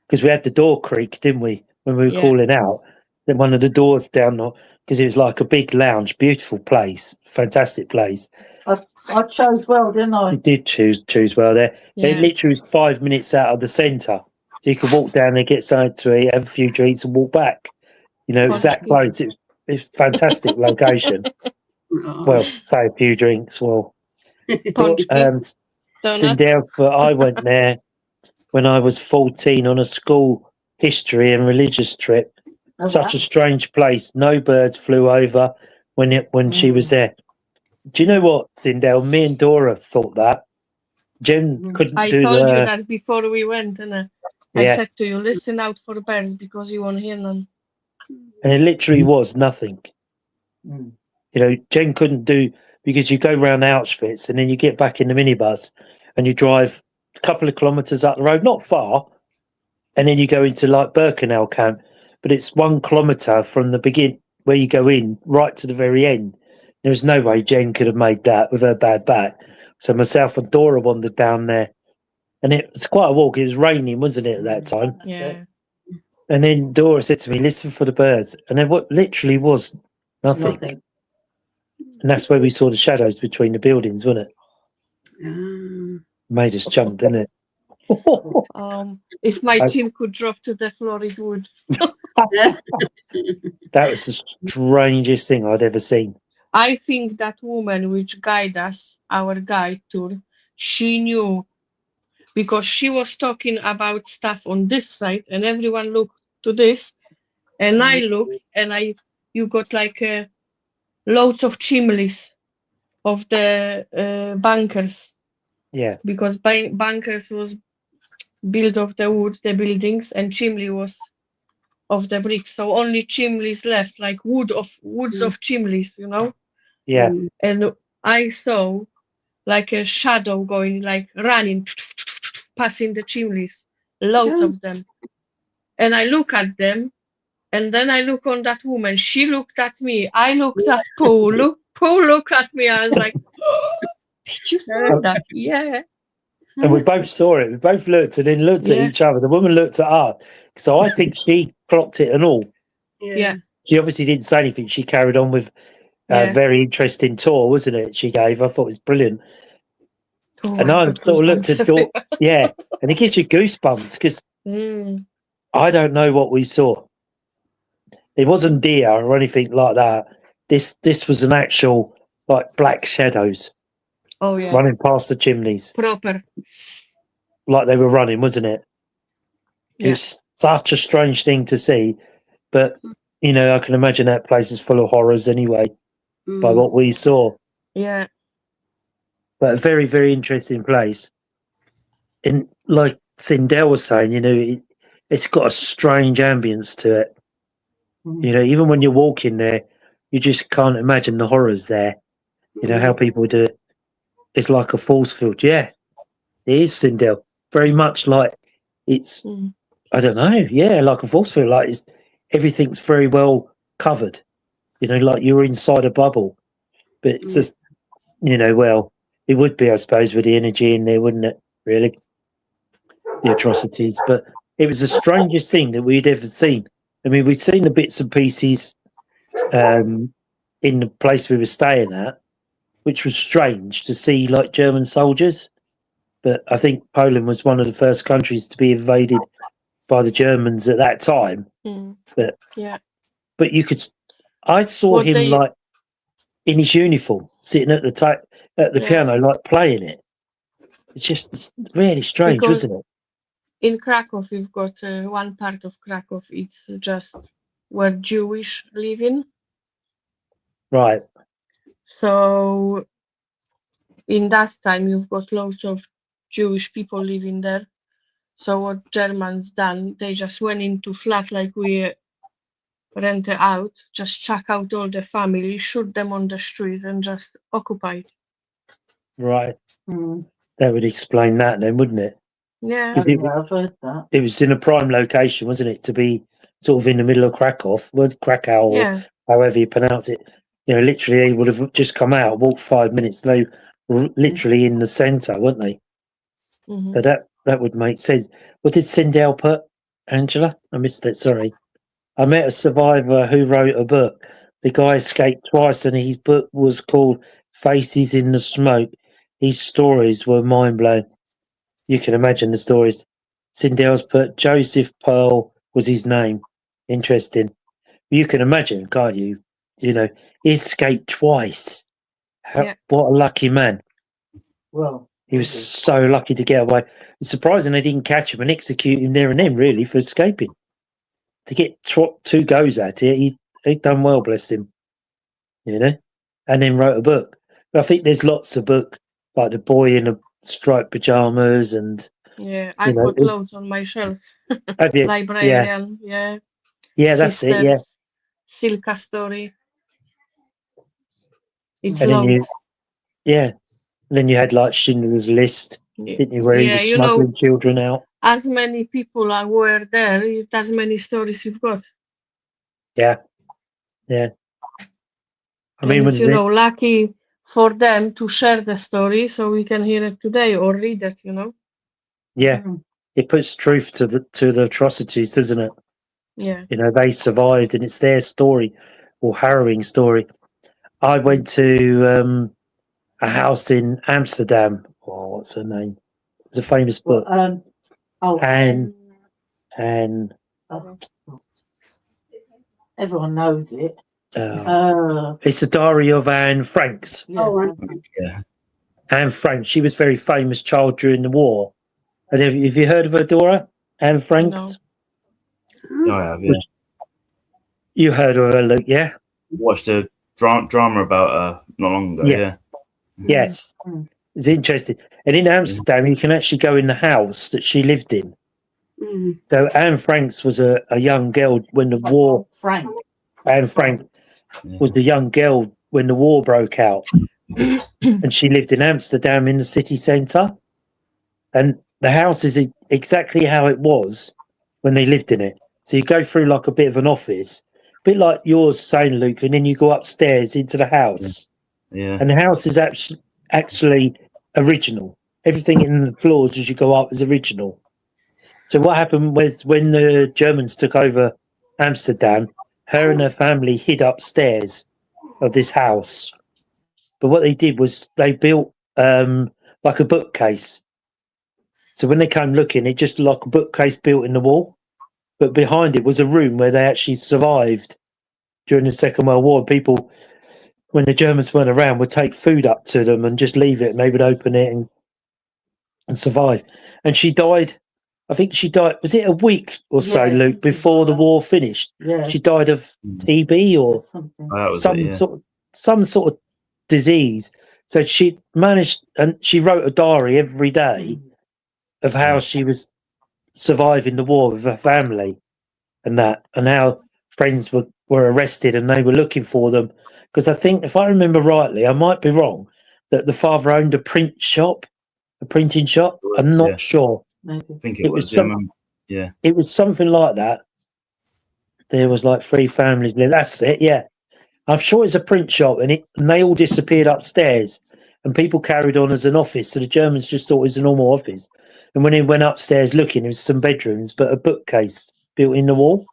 Because we had the door creak, didn't we? When we were Yeah. calling out. Then one of the doors down, because it was like a big lounge, beautiful place, fantastic place. I chose well, didn't I? You did choose well there. Yeah. It literally was 5 minutes out of the centre. So you could walk down there, get something to eat, have a few drinks and walk back. You know, it was that close. It's a fantastic location. Well, say a few drinks. Well, Donuts. Sindel, but I went there when I was 14 on a school history and religious trip. Such a strange place. No birds flew over when she was there. Do you know what, Sindel? Me and Dora thought that. Jen couldn't I do told the... you that before we went, and I said to you, listen out for birds because you won't hear them. And it literally was nothing. You know, Jen couldn't do because you go round Auschwitz and then you get back in the minibus and you drive a couple of kilometres up the road, not far, and then you go into like Birkenau camp, but it's 1 kilometre from the begin where you go in right to the very end. There was no way Jen could have made that with her bad back. So myself and Dora wandered down there, and it was quite a walk. It was raining, wasn't it, at that time? Yeah. And then Dora said to me, "Listen for the birds," and then what literally was nothing. And that's where we saw the shadows between the buildings, wasn't it? Made us jump, didn't it? If my I- team could drop to the floor, it would. That was the strangest thing I'd ever seen. I think that woman which guided us, our guide tour, she knew because she was talking about stuff on this side and everyone looked to this and I looked and you got like loads of chimneys of the bunkers Yeah, because bunkers was built of the wood, the buildings, and chimney was of the bricks. So only chimneys left, like woods of chimneys, you know. yeah. And I saw like a shadow going, like running, passing the chimneys, loads of them. And I look at them, and then I look on that woman. She looked at me. I looked at Paul. Paul looked at me. I was like, did you see that? Yeah. And we both saw it. We both looked and then looked at Yeah. each other. The woman looked at us. So I think she clocked it and all. Yeah. She obviously didn't say anything. She carried on with a Yeah. very interesting tour, wasn't it? She gave. I thought it was brilliant. Oh, And I got sort of looked goosebumps at Dora. Yeah. And it gives you goosebumps because Mm. I don't know what we saw. It wasn't deer or anything like that. This was an actual like black shadows Oh yeah. running past the chimneys, Proper. like they were running, wasn't it? It Yeah. was such a strange thing to see, but you know, I can imagine that place is full of horrors anyway by what we saw. Yeah. But a very, very interesting place. And like Sindel was saying, you know, it's got a strange ambience to it. You know, even when you're walking there, you just can't imagine the horrors there. You know, how people do it. It's like a force field. Yeah, it is Sindel. Very much like it's, Mm. I don't know, yeah, like a force field. Like everything's very well covered. You know, like you're inside a bubble. But it's just, you know, well, it would be, I suppose, with the energy in there, wouldn't it? Really? The atrocities. But it was the strangest thing that we'd ever seen. I mean, we'd seen the bits and pieces in the place we were staying at, which was strange to see like German soldiers. But I think Poland was one of the first countries to be invaded by the Germans at that time. Mm. But Yeah. but you could, I saw What him they- like in his uniform, sitting at the Yeah. piano, like playing it. It's just really strange, Because- wasn't it? In Krakow, you've got one part of Krakow. It's just where Jewish live in. Right. So in that time, you've got loads of Jewish people living there. So what Germans done, they just went into flat like we rented out, just chuck out all the family, shoot them on the street, and just occupy it. Right. That would explain that then, wouldn't it? Yeah. Is it- I've heard that. It was in a prime location, wasn't it? To be sort of in the middle of Krakow, Krakow, or Yeah. however you pronounce it. You know, literally, they would have just come out, walked 5 minutes. They were literally in the centre, weren't they? Mhm. So that would make sense. What did Sindel put, Angela? I missed it. Sorry. I met a survivor who wrote a book. The guy escaped twice, and his book was called Faces in the Smoke. His stories were mind blowing. You can imagine the stories. Sindel's put Joseph Pearl was his name. Interesting. You can imagine, can't you? You know, he escaped twice. Yeah. What a lucky man. Well, He was so lucky to get away. It's surprising they didn't catch him and execute him there and then, really, for escaping. To get two goes at it, he'd done well, bless him. You know? And then wrote a book. But I think there's lots of books, like The Boy in the Striped Pyjamas and... Yeah. I've know, got loads on my shelf. Have you? Librarian. Yeah. Yeah, that's it, yeah. Sisters, Silka story. It's And then loads. Yeah. And then you had like Schindler's List, didn't you, where he Yeah, was you know, smuggling children out. as many people were there, as many stories you've got. Yeah. Yeah. I mean, And was it's, you it? know, lucky for them to share the story so we can hear it today or read it, you know. Yeah. Mm. It puts truth to the atrocities, doesn't it? Yeah. You know, they survived and it's their story or harrowing story. I went to a house in Amsterdam. Oh, what's her name? It's a famous book. Oh, And oh, everyone knows it. it's the diary of Anne Franks. Yeah. Oh, right. Yeah. Anne Frank, she was a very famous child during the war. And have you heard of her, Dora? Anne Franks? Oh, I have, yeah. You heard of her, Luke, yeah? Watched a drama about not long ago, Yeah. yeah. Yes. Mm. It's interesting. And in Amsterdam, you can actually go in the house that she lived in. Mm. So Anne Franks was a young girl when the war. Frank. Anne Frank Yeah. was the young girl when the war broke out, and she lived in Amsterdam in the city centre. And the house is exactly how it was when they lived in it. So you go through like a bit of an office, a bit like yours saying, Luke, and then you go upstairs into the house. Yeah. And the house is actually original. Everything in the floors as you go up is original. So what happened was when the Germans took over Amsterdam, her and her family hid upstairs of this house. But what they did was they built like a bookcase. So when they came looking, it just like a bookcase built in the wall. But behind it was a room where they actually survived during the Second World War. People, when the Germans weren't around, would take food up to them and just leave it, and they would open it and survive. And she died. I think she died. Was it a week or so, Yeah, Luke, before the like war finished? Yeah. She died of TB or something. Oh, that was some it, yeah. some sort of disease. So she managed, and she wrote a diary every day of how Yeah. she was surviving the war with her family, and how friends were arrested and they were looking for them. Because I think, if I remember rightly, I might be wrong, that the father owned a printing shop. I'm not Yeah. sure. Maybe. I think It it was was, some- yeah. It was something like that. There was like 3 families there. That's it. Yeah, I'm sure it's a print shop, and they all disappeared upstairs, and people carried on as an office. So the Germans just thought it was a normal office. And when they went upstairs looking, there was some bedrooms, but a bookcase built in the wall.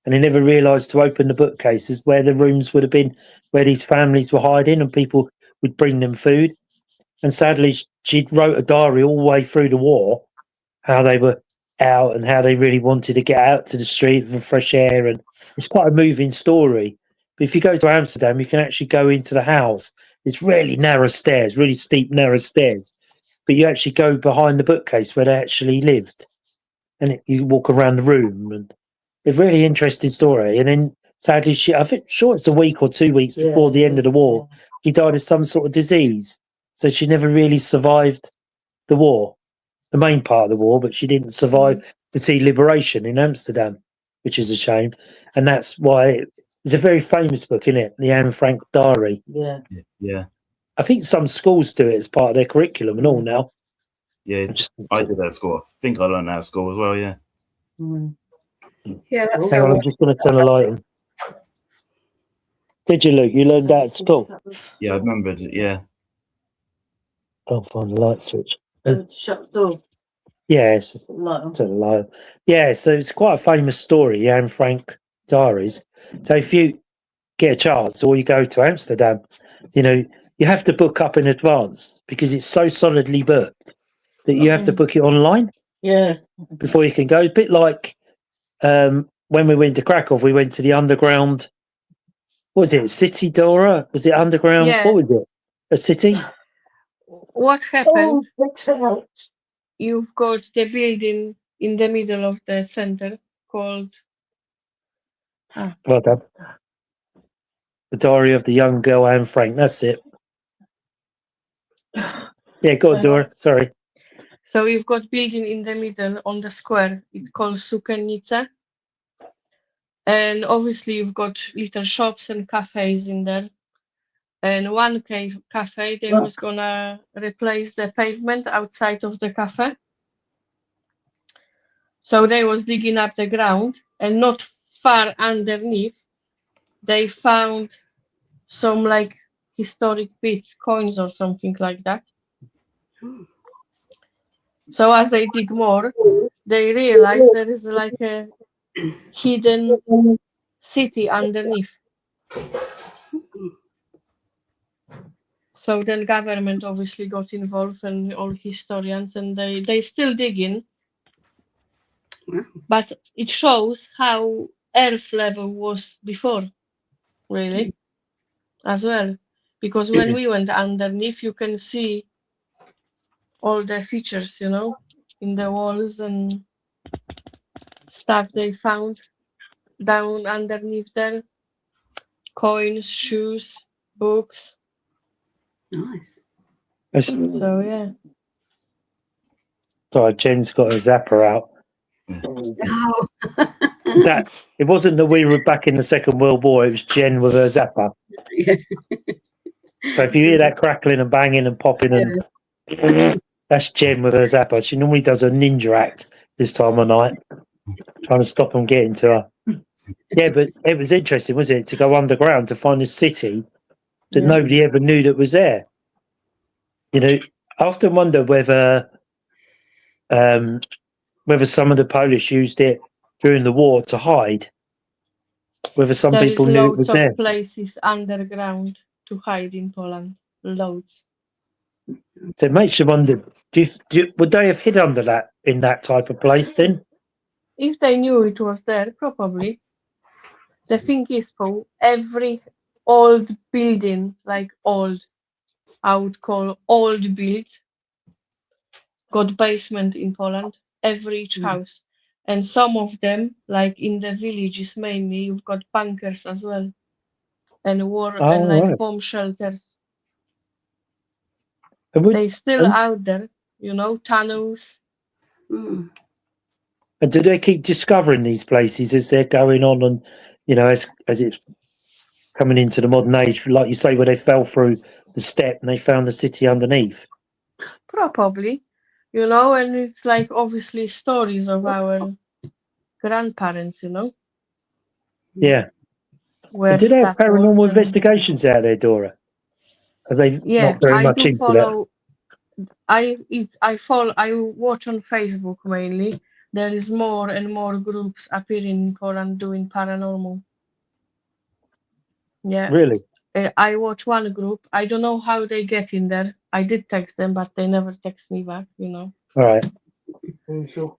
And they never realised to open the bookcases where the rooms would have been, where these families were hiding, and people would bring them food. And sadly, she wrote a diary all the way through the war, how they were out and how they really wanted to get out to the street for fresh air. And it's quite a moving story. But if you go to Amsterdam, you can actually go into the house. It's really narrow stairs, really steep, narrow stairs. But you actually go behind the bookcase where they actually lived. And you walk around the room. And it's a really interesting story. And then sadly, I think sure it's a week or 2 weeks before the end of the war, she died of some sort of disease. So she never really survived the war, the main part of the war, but she didn't survive to see liberation in Amsterdam, which is a shame. And that's why it's a very famous book, isn't it? The Anne Frank Diary. Yeah. Yeah. I think some schools do it as part of their curriculum and all now. Yeah. I did that at school. I think I learned that at school as well, yeah. Mm. Yeah, that's Hang on, I'm just going to turn the light on. Did you, Luke? You learned that at school? Yeah, I remembered it, yeah. Can't find the light switch. Shut the door. Yes, Light on. turn the light on. Yeah, so it's quite a famous story, the Anne Frank Diaries. So if you get a chance or you go to Amsterdam, you have to book up in advance because it's so solidly booked that you have to book it online Yeah. before you can go. A bit like when we went to Krakow, we went to the underground. What was it? City, Dora? Was it underground? Yeah. What was it? A city? What happened? Oh, You've got the building in the middle of the center called Well done. The Diary of the Young Girl Anne Frank. That's it. Yeah, go on, Dora. Sorry. So you've got building in the middle on the square. It's called Sukennice. And obviously you've got little shops and cafes in there. and one cafe they was gonna replace the pavement outside of the cafe. So they was digging up the ground, and not far underneath, they found some like historic bits, coins or something like that. So as they dig more, they realize there is like a hidden city underneath. So then government obviously got involved and all historians, and they still digging. Wow. But it shows how earth level was before, really, as well. Because when we went underneath, you can see all the features, you know, in the walls and stuff they found down underneath there. Coins, shoes, books. Nice. So yeah. Sorry, Jen's got her zapper out. Oh. That it wasn't that we were back in the Second World War. It was Jen with her zapper. Yeah. So if you hear that crackling and banging and popping, and that's Jen with her zapper. She normally does a ninja act this time of night, trying to stop them getting to her. Yeah, but it was interesting, wasn't it, to go underground to find a city that Yeah. nobody ever knew that was there. You know, I often wonder whether some of the Polish used it during the war to hide. Whether some There people is knew it was loads of there. places underground to hide in Poland. Loads. So it makes you wonder: would they have hid under that in that type of place then? If they knew it was there, probably. The thing is, Paul, every old building, like old, I would call old build, got basement in Poland, every each house. And some of them, like in the villages mainly, you've got bunkers as well. And war Oh, and like right. bomb shelters. And would, They still and- out there, you know, tunnels. Mm. and do they keep discovering these places as they're going on, and you know, as it's coming into the modern age, like you say, where they fell through the step and they found the city underneath? Probably, you know, and it's like obviously stories of our grandparents, you know, Yeah. where And do they have stuff was. paranormal And investigations out there, Dora? Are they yeah, not very I much do into that? follow. I watch on Facebook mainly. There is more and more groups appearing in Poland doing paranormal. Yeah, Really? I watch one group. I don't know how they get in there. I did text them, but they never text me back, you know. All right.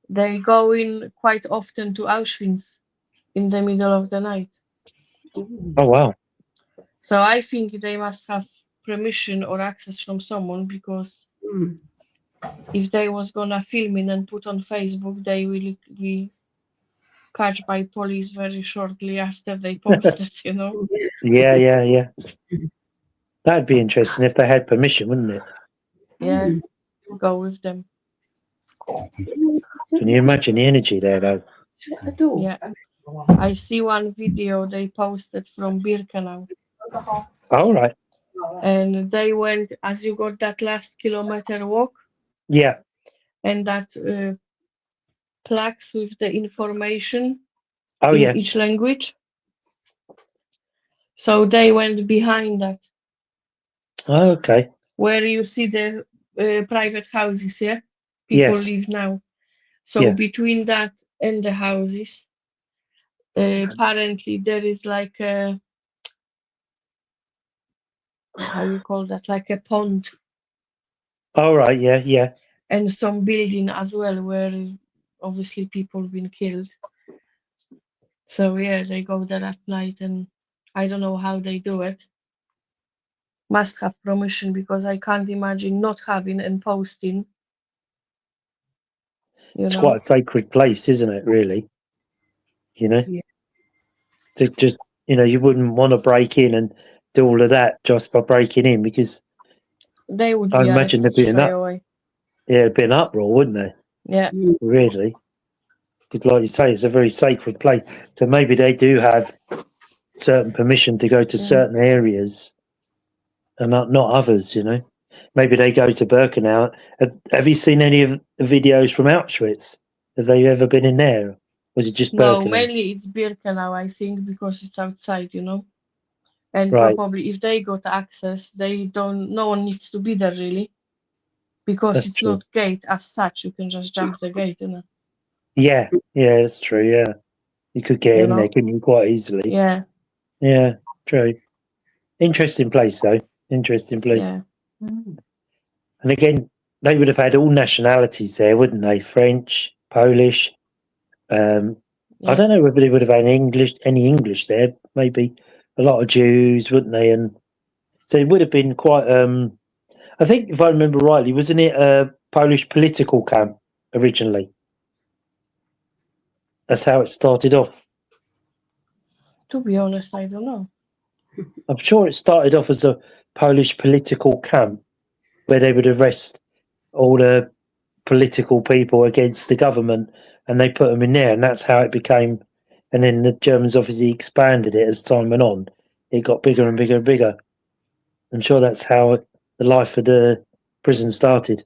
They go in quite often to Auschwitz in the middle of the night. Ooh. Oh, wow. So I think they must have permission or access from someone, because Mm. if they was gonna film it and put on Facebook, they will be catched by police very shortly after they post it, you know. Yeah. That'd be interesting if they had permission, wouldn't it? Yeah, go with them. Can you imagine the energy there, though? Shut the door. Yeah. I see one video they posted from Birkenau, All right. and they went, as you got that last kilometer walk Yeah. and that plaques with the information Oh, in yeah. each language. So they went behind that, Oh, okay. where you see the private houses, yeah? People Yes. live now. So Yeah. between that and the houses, apparently there is like a, how you call that, like a pond, All right. Yeah. and some building as well where obviously people been killed. So yeah, they go there at night, and I don't know how they do it. Must have permission, because I can't imagine not having and posting. You It's know, quite a sacred place, isn't it, really? You know? Yeah. To just, you know, you wouldn't want to break in and do all of that just by breaking in, because they would I be imagine there'd arrested be straight away. it'd be an uproar, wouldn't there? Yeah, Mm. Really? Because, like you say, it's a very sacred place. So maybe they do have certain permission to go to Mm. certain areas and not others. You know, maybe they go to Birkenau. Have you seen any of the videos from Auschwitz? Have they ever been in there? Was it just No, Birkenau? mainly it's Birkenau, I think, because it's outside, you know. And Right. probably if they got access, they don't. No one needs to be there really, because That's it's true. not gate as such. You can just jump the gate, you know. Yeah, that's true. Yeah, you could get You in there, know? couldn't you, quite easily? Yeah, Yeah, true. Interesting place, though. Interesting place. yeah. Mm. And again, they would have had all nationalities there, wouldn't they? French, Polish. I Yeah. don't know whether they would have had any English there. Maybe a lot of Jews, wouldn't they? And so it would have been quite. I think, if I remember rightly, wasn't it a Polish political camp originally? That's how it started off. To be honest, I don't know. I'm sure it started off as a Polish political camp where they would arrest all the political people against the government, and they put them in there, and that's how it became. And then the Germans obviously expanded it as time went on. It got bigger and bigger and bigger. I'm sure that's how the life of the prison started.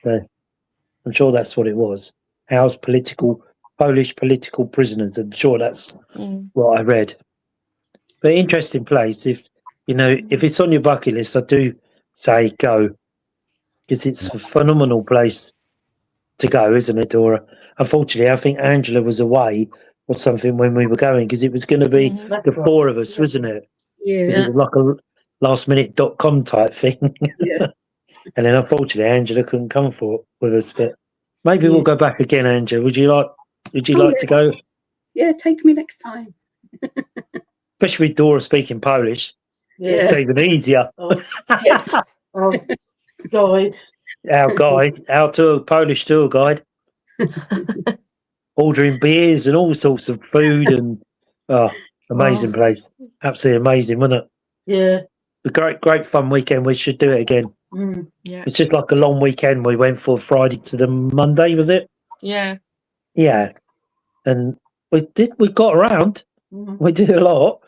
So I'm sure that's what it was. House Polish political prisoners. I'm sure that's Mm. what I read. But interesting place. If it's on your bucket list, I do say go, because it's a phenomenal place to go, isn't it, Dora? Unfortunately, I think Angela was away or something when we were going, because it was going to be Mhm. That's the right. four of us, wasn't it? Yeah. 'Cause it was like a lastminute.com type thing. Yeah. And then unfortunately Angela couldn't come with us, but maybe Yeah. we'll go back again, Angela. Would you like Oh, to go? Yeah, take me next time. Especially with Dora speaking Polish. Yeah. It's even easier. Oh, Yeah. oh, guide. Our Polish tour guide, ordering beers and all sorts of food, and amazing place. Absolutely amazing, wasn't it? Yeah. A great fun weekend. We should do it again. Mm. Yeah. It's just like a long weekend. We went for Friday to the Monday, was it? Yeah. Yeah. And we got around. Mm. We did a lot.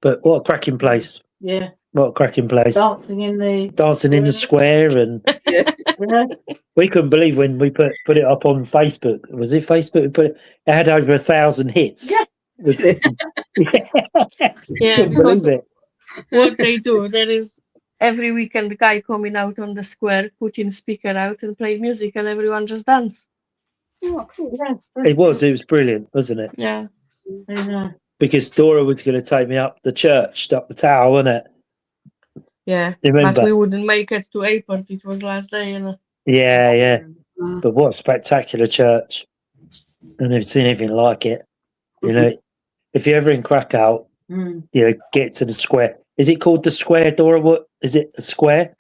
But what a cracking place. Yeah. What a cracking place. Dancing in the square, and Yeah. we couldn't believe when we put it up on Facebook. Was it Facebook? We put it had over 1,000 hits. Yeah. Yeah, Couldn't because believe it. what they do, there is every weekend the guy coming out on the square, putting speaker out and play music, and everyone just dance. Oh, cool. Yeah. It was brilliant, wasn't it? Yeah. Yeah. Because Dora was going to take me up the church, up the tower, wasn't it? Yeah. You But remember? we wouldn't make it to airport. It was last day, and Yeah. Uh, But what a spectacular church. I've never seen anything like it. You know, if you're ever in Krakow, Mm. get to the square. Is it called the square, Dora? What is it? A square?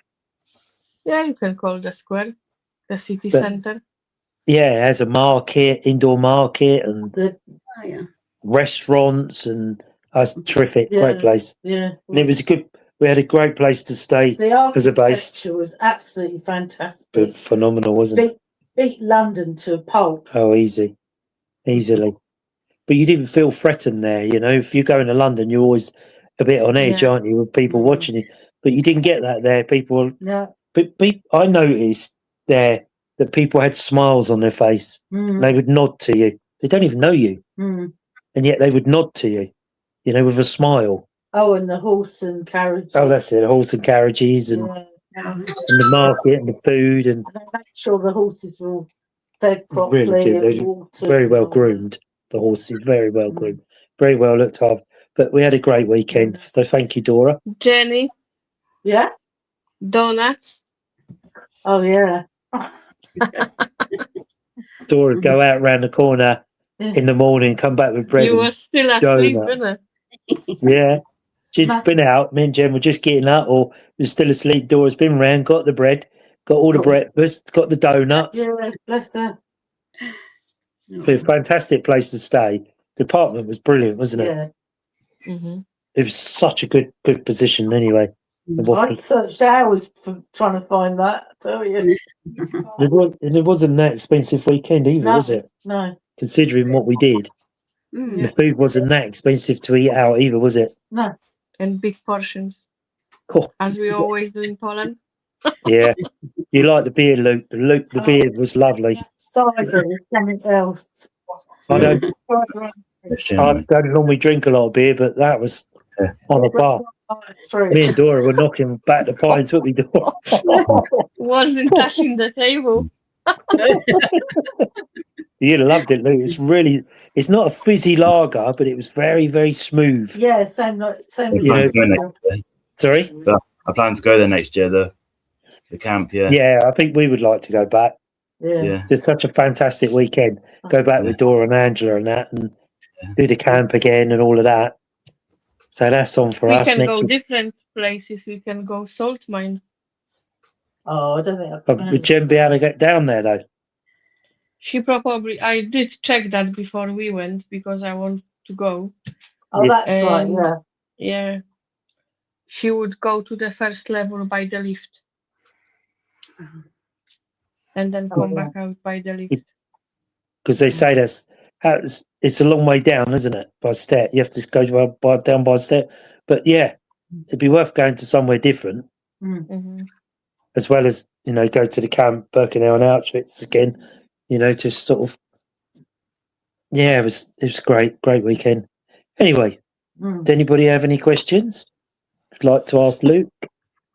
yeah, you can call the square the city But- center. Yeah, it has a market, indoor market, and The, oh, yeah. restaurants, and it's terrific. Yeah. Great place. yeah. And it was we had a great place to stay. The as a base. architecture was absolutely fantastic. But phenomenal, wasn't it? Beat London to a pulp. Oh, easily. But you didn't feel threatened there, you know. If you go into London, you're always a bit on edge, Yeah. aren't you, with people Mm. watching you? But you didn't get that there. People, Yeah. but I noticed there that people had smiles on their face. Mm. They would nod to you. They don't even know you, Mm. and yet they would nod to you, you know, with a smile. Oh, and the horse and carriage. Oh, that's it. Horse and carriages, and, Yeah. and the market and the food, and And they make sure the horses were all fed properly Really good. and They're watered. very well and- groomed. The horses, very well Mm. groomed, very well looked after. But we had a great weekend. So thank you, Dora. Jenny, Yeah. donuts. Oh yeah. Dora would go out round the corner Yeah. in the morning, come back with bread. You and- were still asleep, donuts. wasn't it? Yeah. She'd Ma- been out. Me and Jen were just getting up, or was still asleep. Dora's been round, got the bread, got all the breakfast, got the donuts. Yeah. Bless her. It was a fantastic place to stay. The apartment was brilliant, wasn't it? Yeah. Mm-hmm. It was such a good position anyway. It I wasn't, searched hours for trying to find that. I tell you. and it wasn't that expensive weekend either, No. was it? No. Considering what we did. Mm. The food wasn't that expensive to eat out either, was it? No. And big portions. Oh, as we always do in Poland. yeah. You like the beer, Luke. The beer was lovely. Cider is something else. I don't Christian, normally drink a lot of beer, but that was Yeah. on a bar. Me and Dora were knocking back the pints at the door. Wasn't touching the table. You'd have loved it, Luke. It's not a fizzy lager, but it was very, very smooth. Yeah, same like same. You know- Go next year. Sorry? I plan to go there next year. The camp, yeah. Yeah, I think we would like to go back. Yeah. Yeah. It's such a fantastic weekend. Go back with Dora and Angela and that, and do the camp again and all of that. So that's on for We us can next go week. different places. We can go salt mine. Oh, I don't think I But can. would Jen be able to get down there though? She probably, I did check that before we went because I want to go. Oh, Yeah. that's right. Yeah. Yeah. She would go to the first level by the lift and then come yeah. back out by the lift. Because they say it's a long way down, isn't it? By step, you have to go down by step. But yeah, it'd be worth going to somewhere different, Mhm. as well as go to the camp, Birkenau and Auschwitz again. Just sort of. Yeah, it was great weekend. Anyway, does anybody have any questions? I'd like to ask Luke,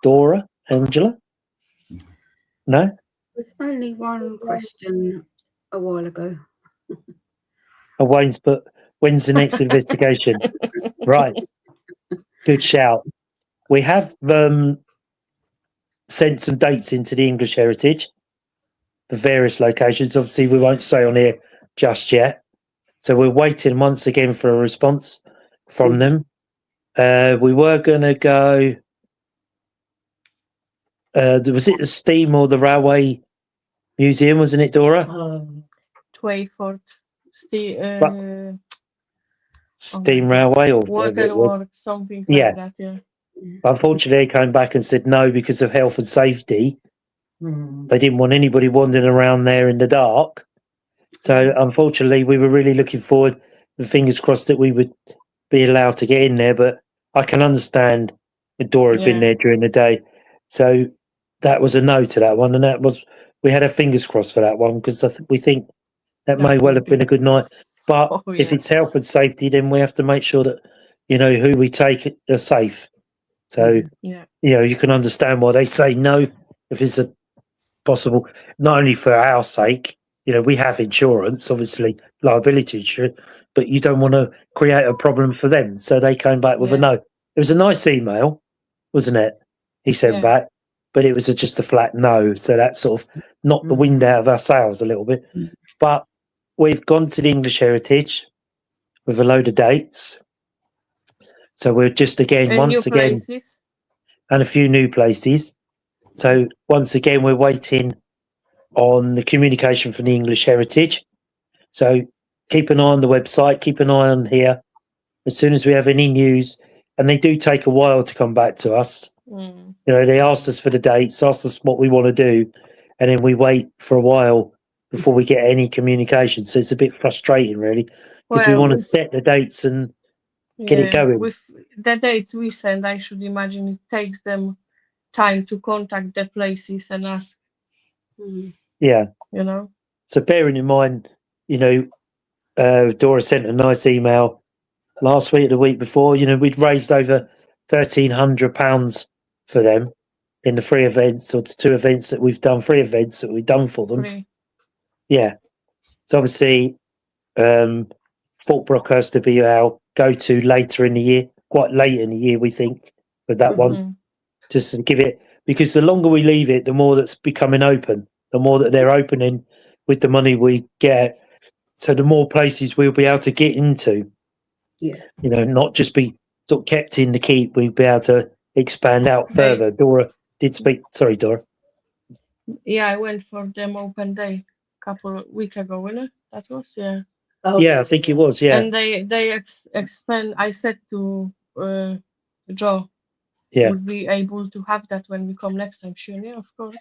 Dora, Angela. No. There's only one question a while ago. And Wayne's put, when's the next investigation? Right. Good shout. We have sent some dates into the English Heritage for various locations. Obviously, we won't say on here just yet. So we're waiting once again for a response from them. We were going to go... was it the Steam or the Railway Museum, wasn't it, Dora? Twyford, Steam Railway or whatever it was. Waterworks, something Yeah. like that, yeah. Unfortunately, they came back and said no because of health and safety. They didn't want anybody wandering around there in the dark. So, unfortunately, we were really looking forward and fingers crossed that we would be allowed to get in there. But I can understand that Dora had been Yeah. there during the day. So, that was a no to that one. And we had our fingers crossed for that one because we think that may well have been a good night. But Oh, if yeah. it's health and safety, then we have to make sure that, who we take are safe. So, Yeah. you can understand why they say no if it's a possible, not only for our sake, we have insurance, obviously liability insurance, but you don't want to create a problem for them. So they came back with a Yeah. no. It was a nice email, wasn't it? He sent Yeah. back, but it was just a flat no. So that sort of knocked the wind out of our sails a little bit. But we've gone to the English Heritage with a load of dates. So we're just And once new again, places. and a few new places. So once again, we're waiting on the communication from the English Heritage. So keep an eye on the website, keep an eye on here. As soon as we have any news, and they do take a while to come back to us. They asked us for the dates, asked us what we want to do, and then we wait for a while before we get any communication. So it's a bit frustrating, really, because we want to set the dates and get it going. With the dates we send, I should imagine it takes them time to contact the places and ask, Yeah. you know. So bearing in mind, Dora sent a nice email last week, the week before. We'd raised over £1,300 for them in the free events, or the two events that we've done, free events that we've done for them. Free. Yeah. So obviously, Fort Brockhurst to be our go-to later in the year, quite late in the year, we think, with that one. Just to give it, because the longer we leave it, the more that's becoming open, the more that they're opening with the money we get. So the more places we'll be able to get into. Yeah. Not just be sort of kept in the keep, we'll be able to expand out further. Dora did speak. Sorry, Dora. Yeah, I went for them open day a couple of weeks ago, wasn't it? That was, yeah. Yeah, I think it was. Yeah. And they expand. I said to Joe, Yeah. would be able to have that when we come next time. Sure, yeah, of course.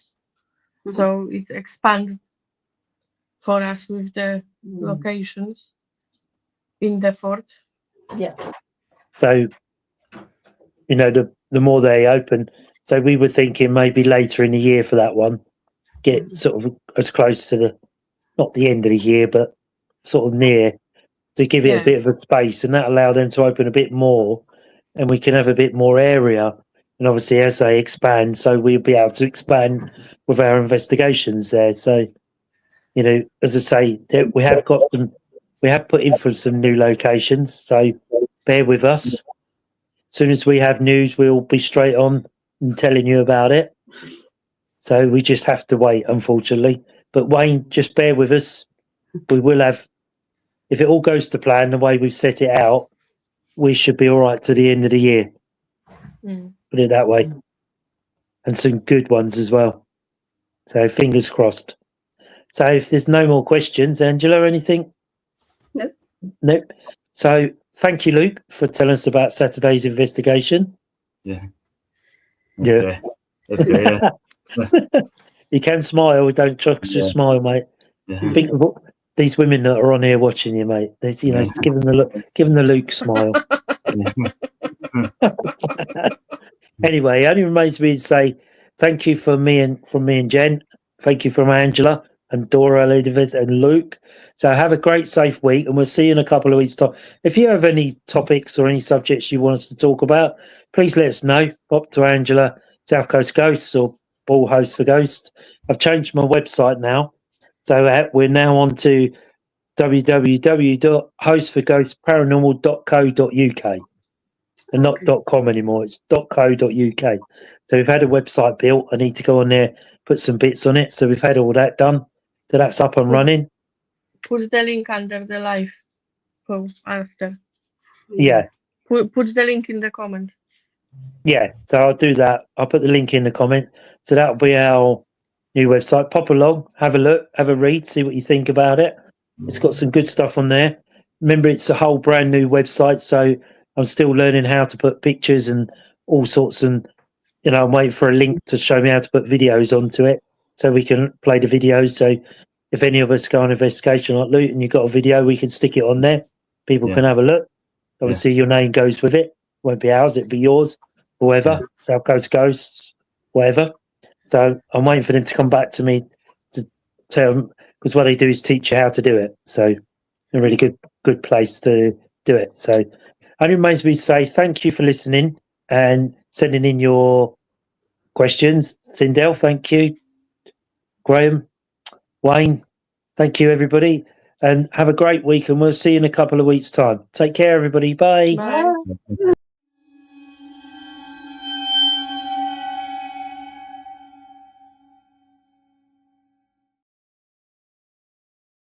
So it expanded for us with the locations in the fort. Yeah. So you know, the more they open. So we were thinking maybe later in the year for that one, get sort of as close to not the end of the year, but sort of near, to give it a bit of a space, and that allow them to open a bit more, and we can have a bit more area. And obviously, as they expand, so we'll be able to expand with our investigations there. So, you know, as I say, we have put in for some new locations. So bear with us. As soon as we have news, we'll be straight on and telling you about it. So we just have to wait, unfortunately. But Wayne, just bear with us. We will have, if it all goes to plan the way we've set it out, we should be all right to the end of the year. Put it that way. And some good ones as well. So fingers crossed. So if there's no more questions, Angela, anything? Nope. Nope. So thank you, Luke, for telling us about Saturday's investigation. Yeah. Yeah. That's good, yeah. You can smile. Don't just smile, mate. Yeah. Think of these women that are on here watching you, mate. There's, you know, give them the Luke smile. Anyway, it only remains me to say thank you from me and Jen. Thank you from Angela and Dora, Elizabeth and Luke. So have a great, safe week, and we'll see you in a couple of weeks' time. If you have any topics or any subjects you want us to talk about, please let us know. Pop to Angela, South Coast Ghosts, or Ball Host for Ghosts. I've changed my website now. So we're now on to www.hostforghostsparanormal.co.uk. And not .com anymore, it's .co.uk. So we've had a website built. I need to go on there, put some bits on it. So we've had all that done. So that's up and running. Put the link under the live post after. Yeah. Put the link in the comment. Yeah, so I'll do that. I'll put the link in the comment. So that'll be our new website. Pop along, have a look, have a read, see what you think about it. It's got some good stuff on there. Remember, it's a whole brand new website, so I'm still learning how to put pictures and all sorts, and you know, I'm waiting for a link to show me how to put videos onto it so we can play the videos. So if any of us go on investigation like Luke and you've got a video, we can stick it on there. People can have a look. Obviously, your name goes with it. Won't be ours, it'll be yours, whoever, South Coast Ghosts, whatever. So I'm waiting for them to come back to me to tell them, because what they do is teach you how to do it. So a really good place to do it. So only remains me to say thank you for listening and sending in your questions. Sindel, thank you. Graham, Wayne, thank you, everybody. And have a great week, and we'll see you in a couple of weeks' time. Take care, everybody. Bye. Bye.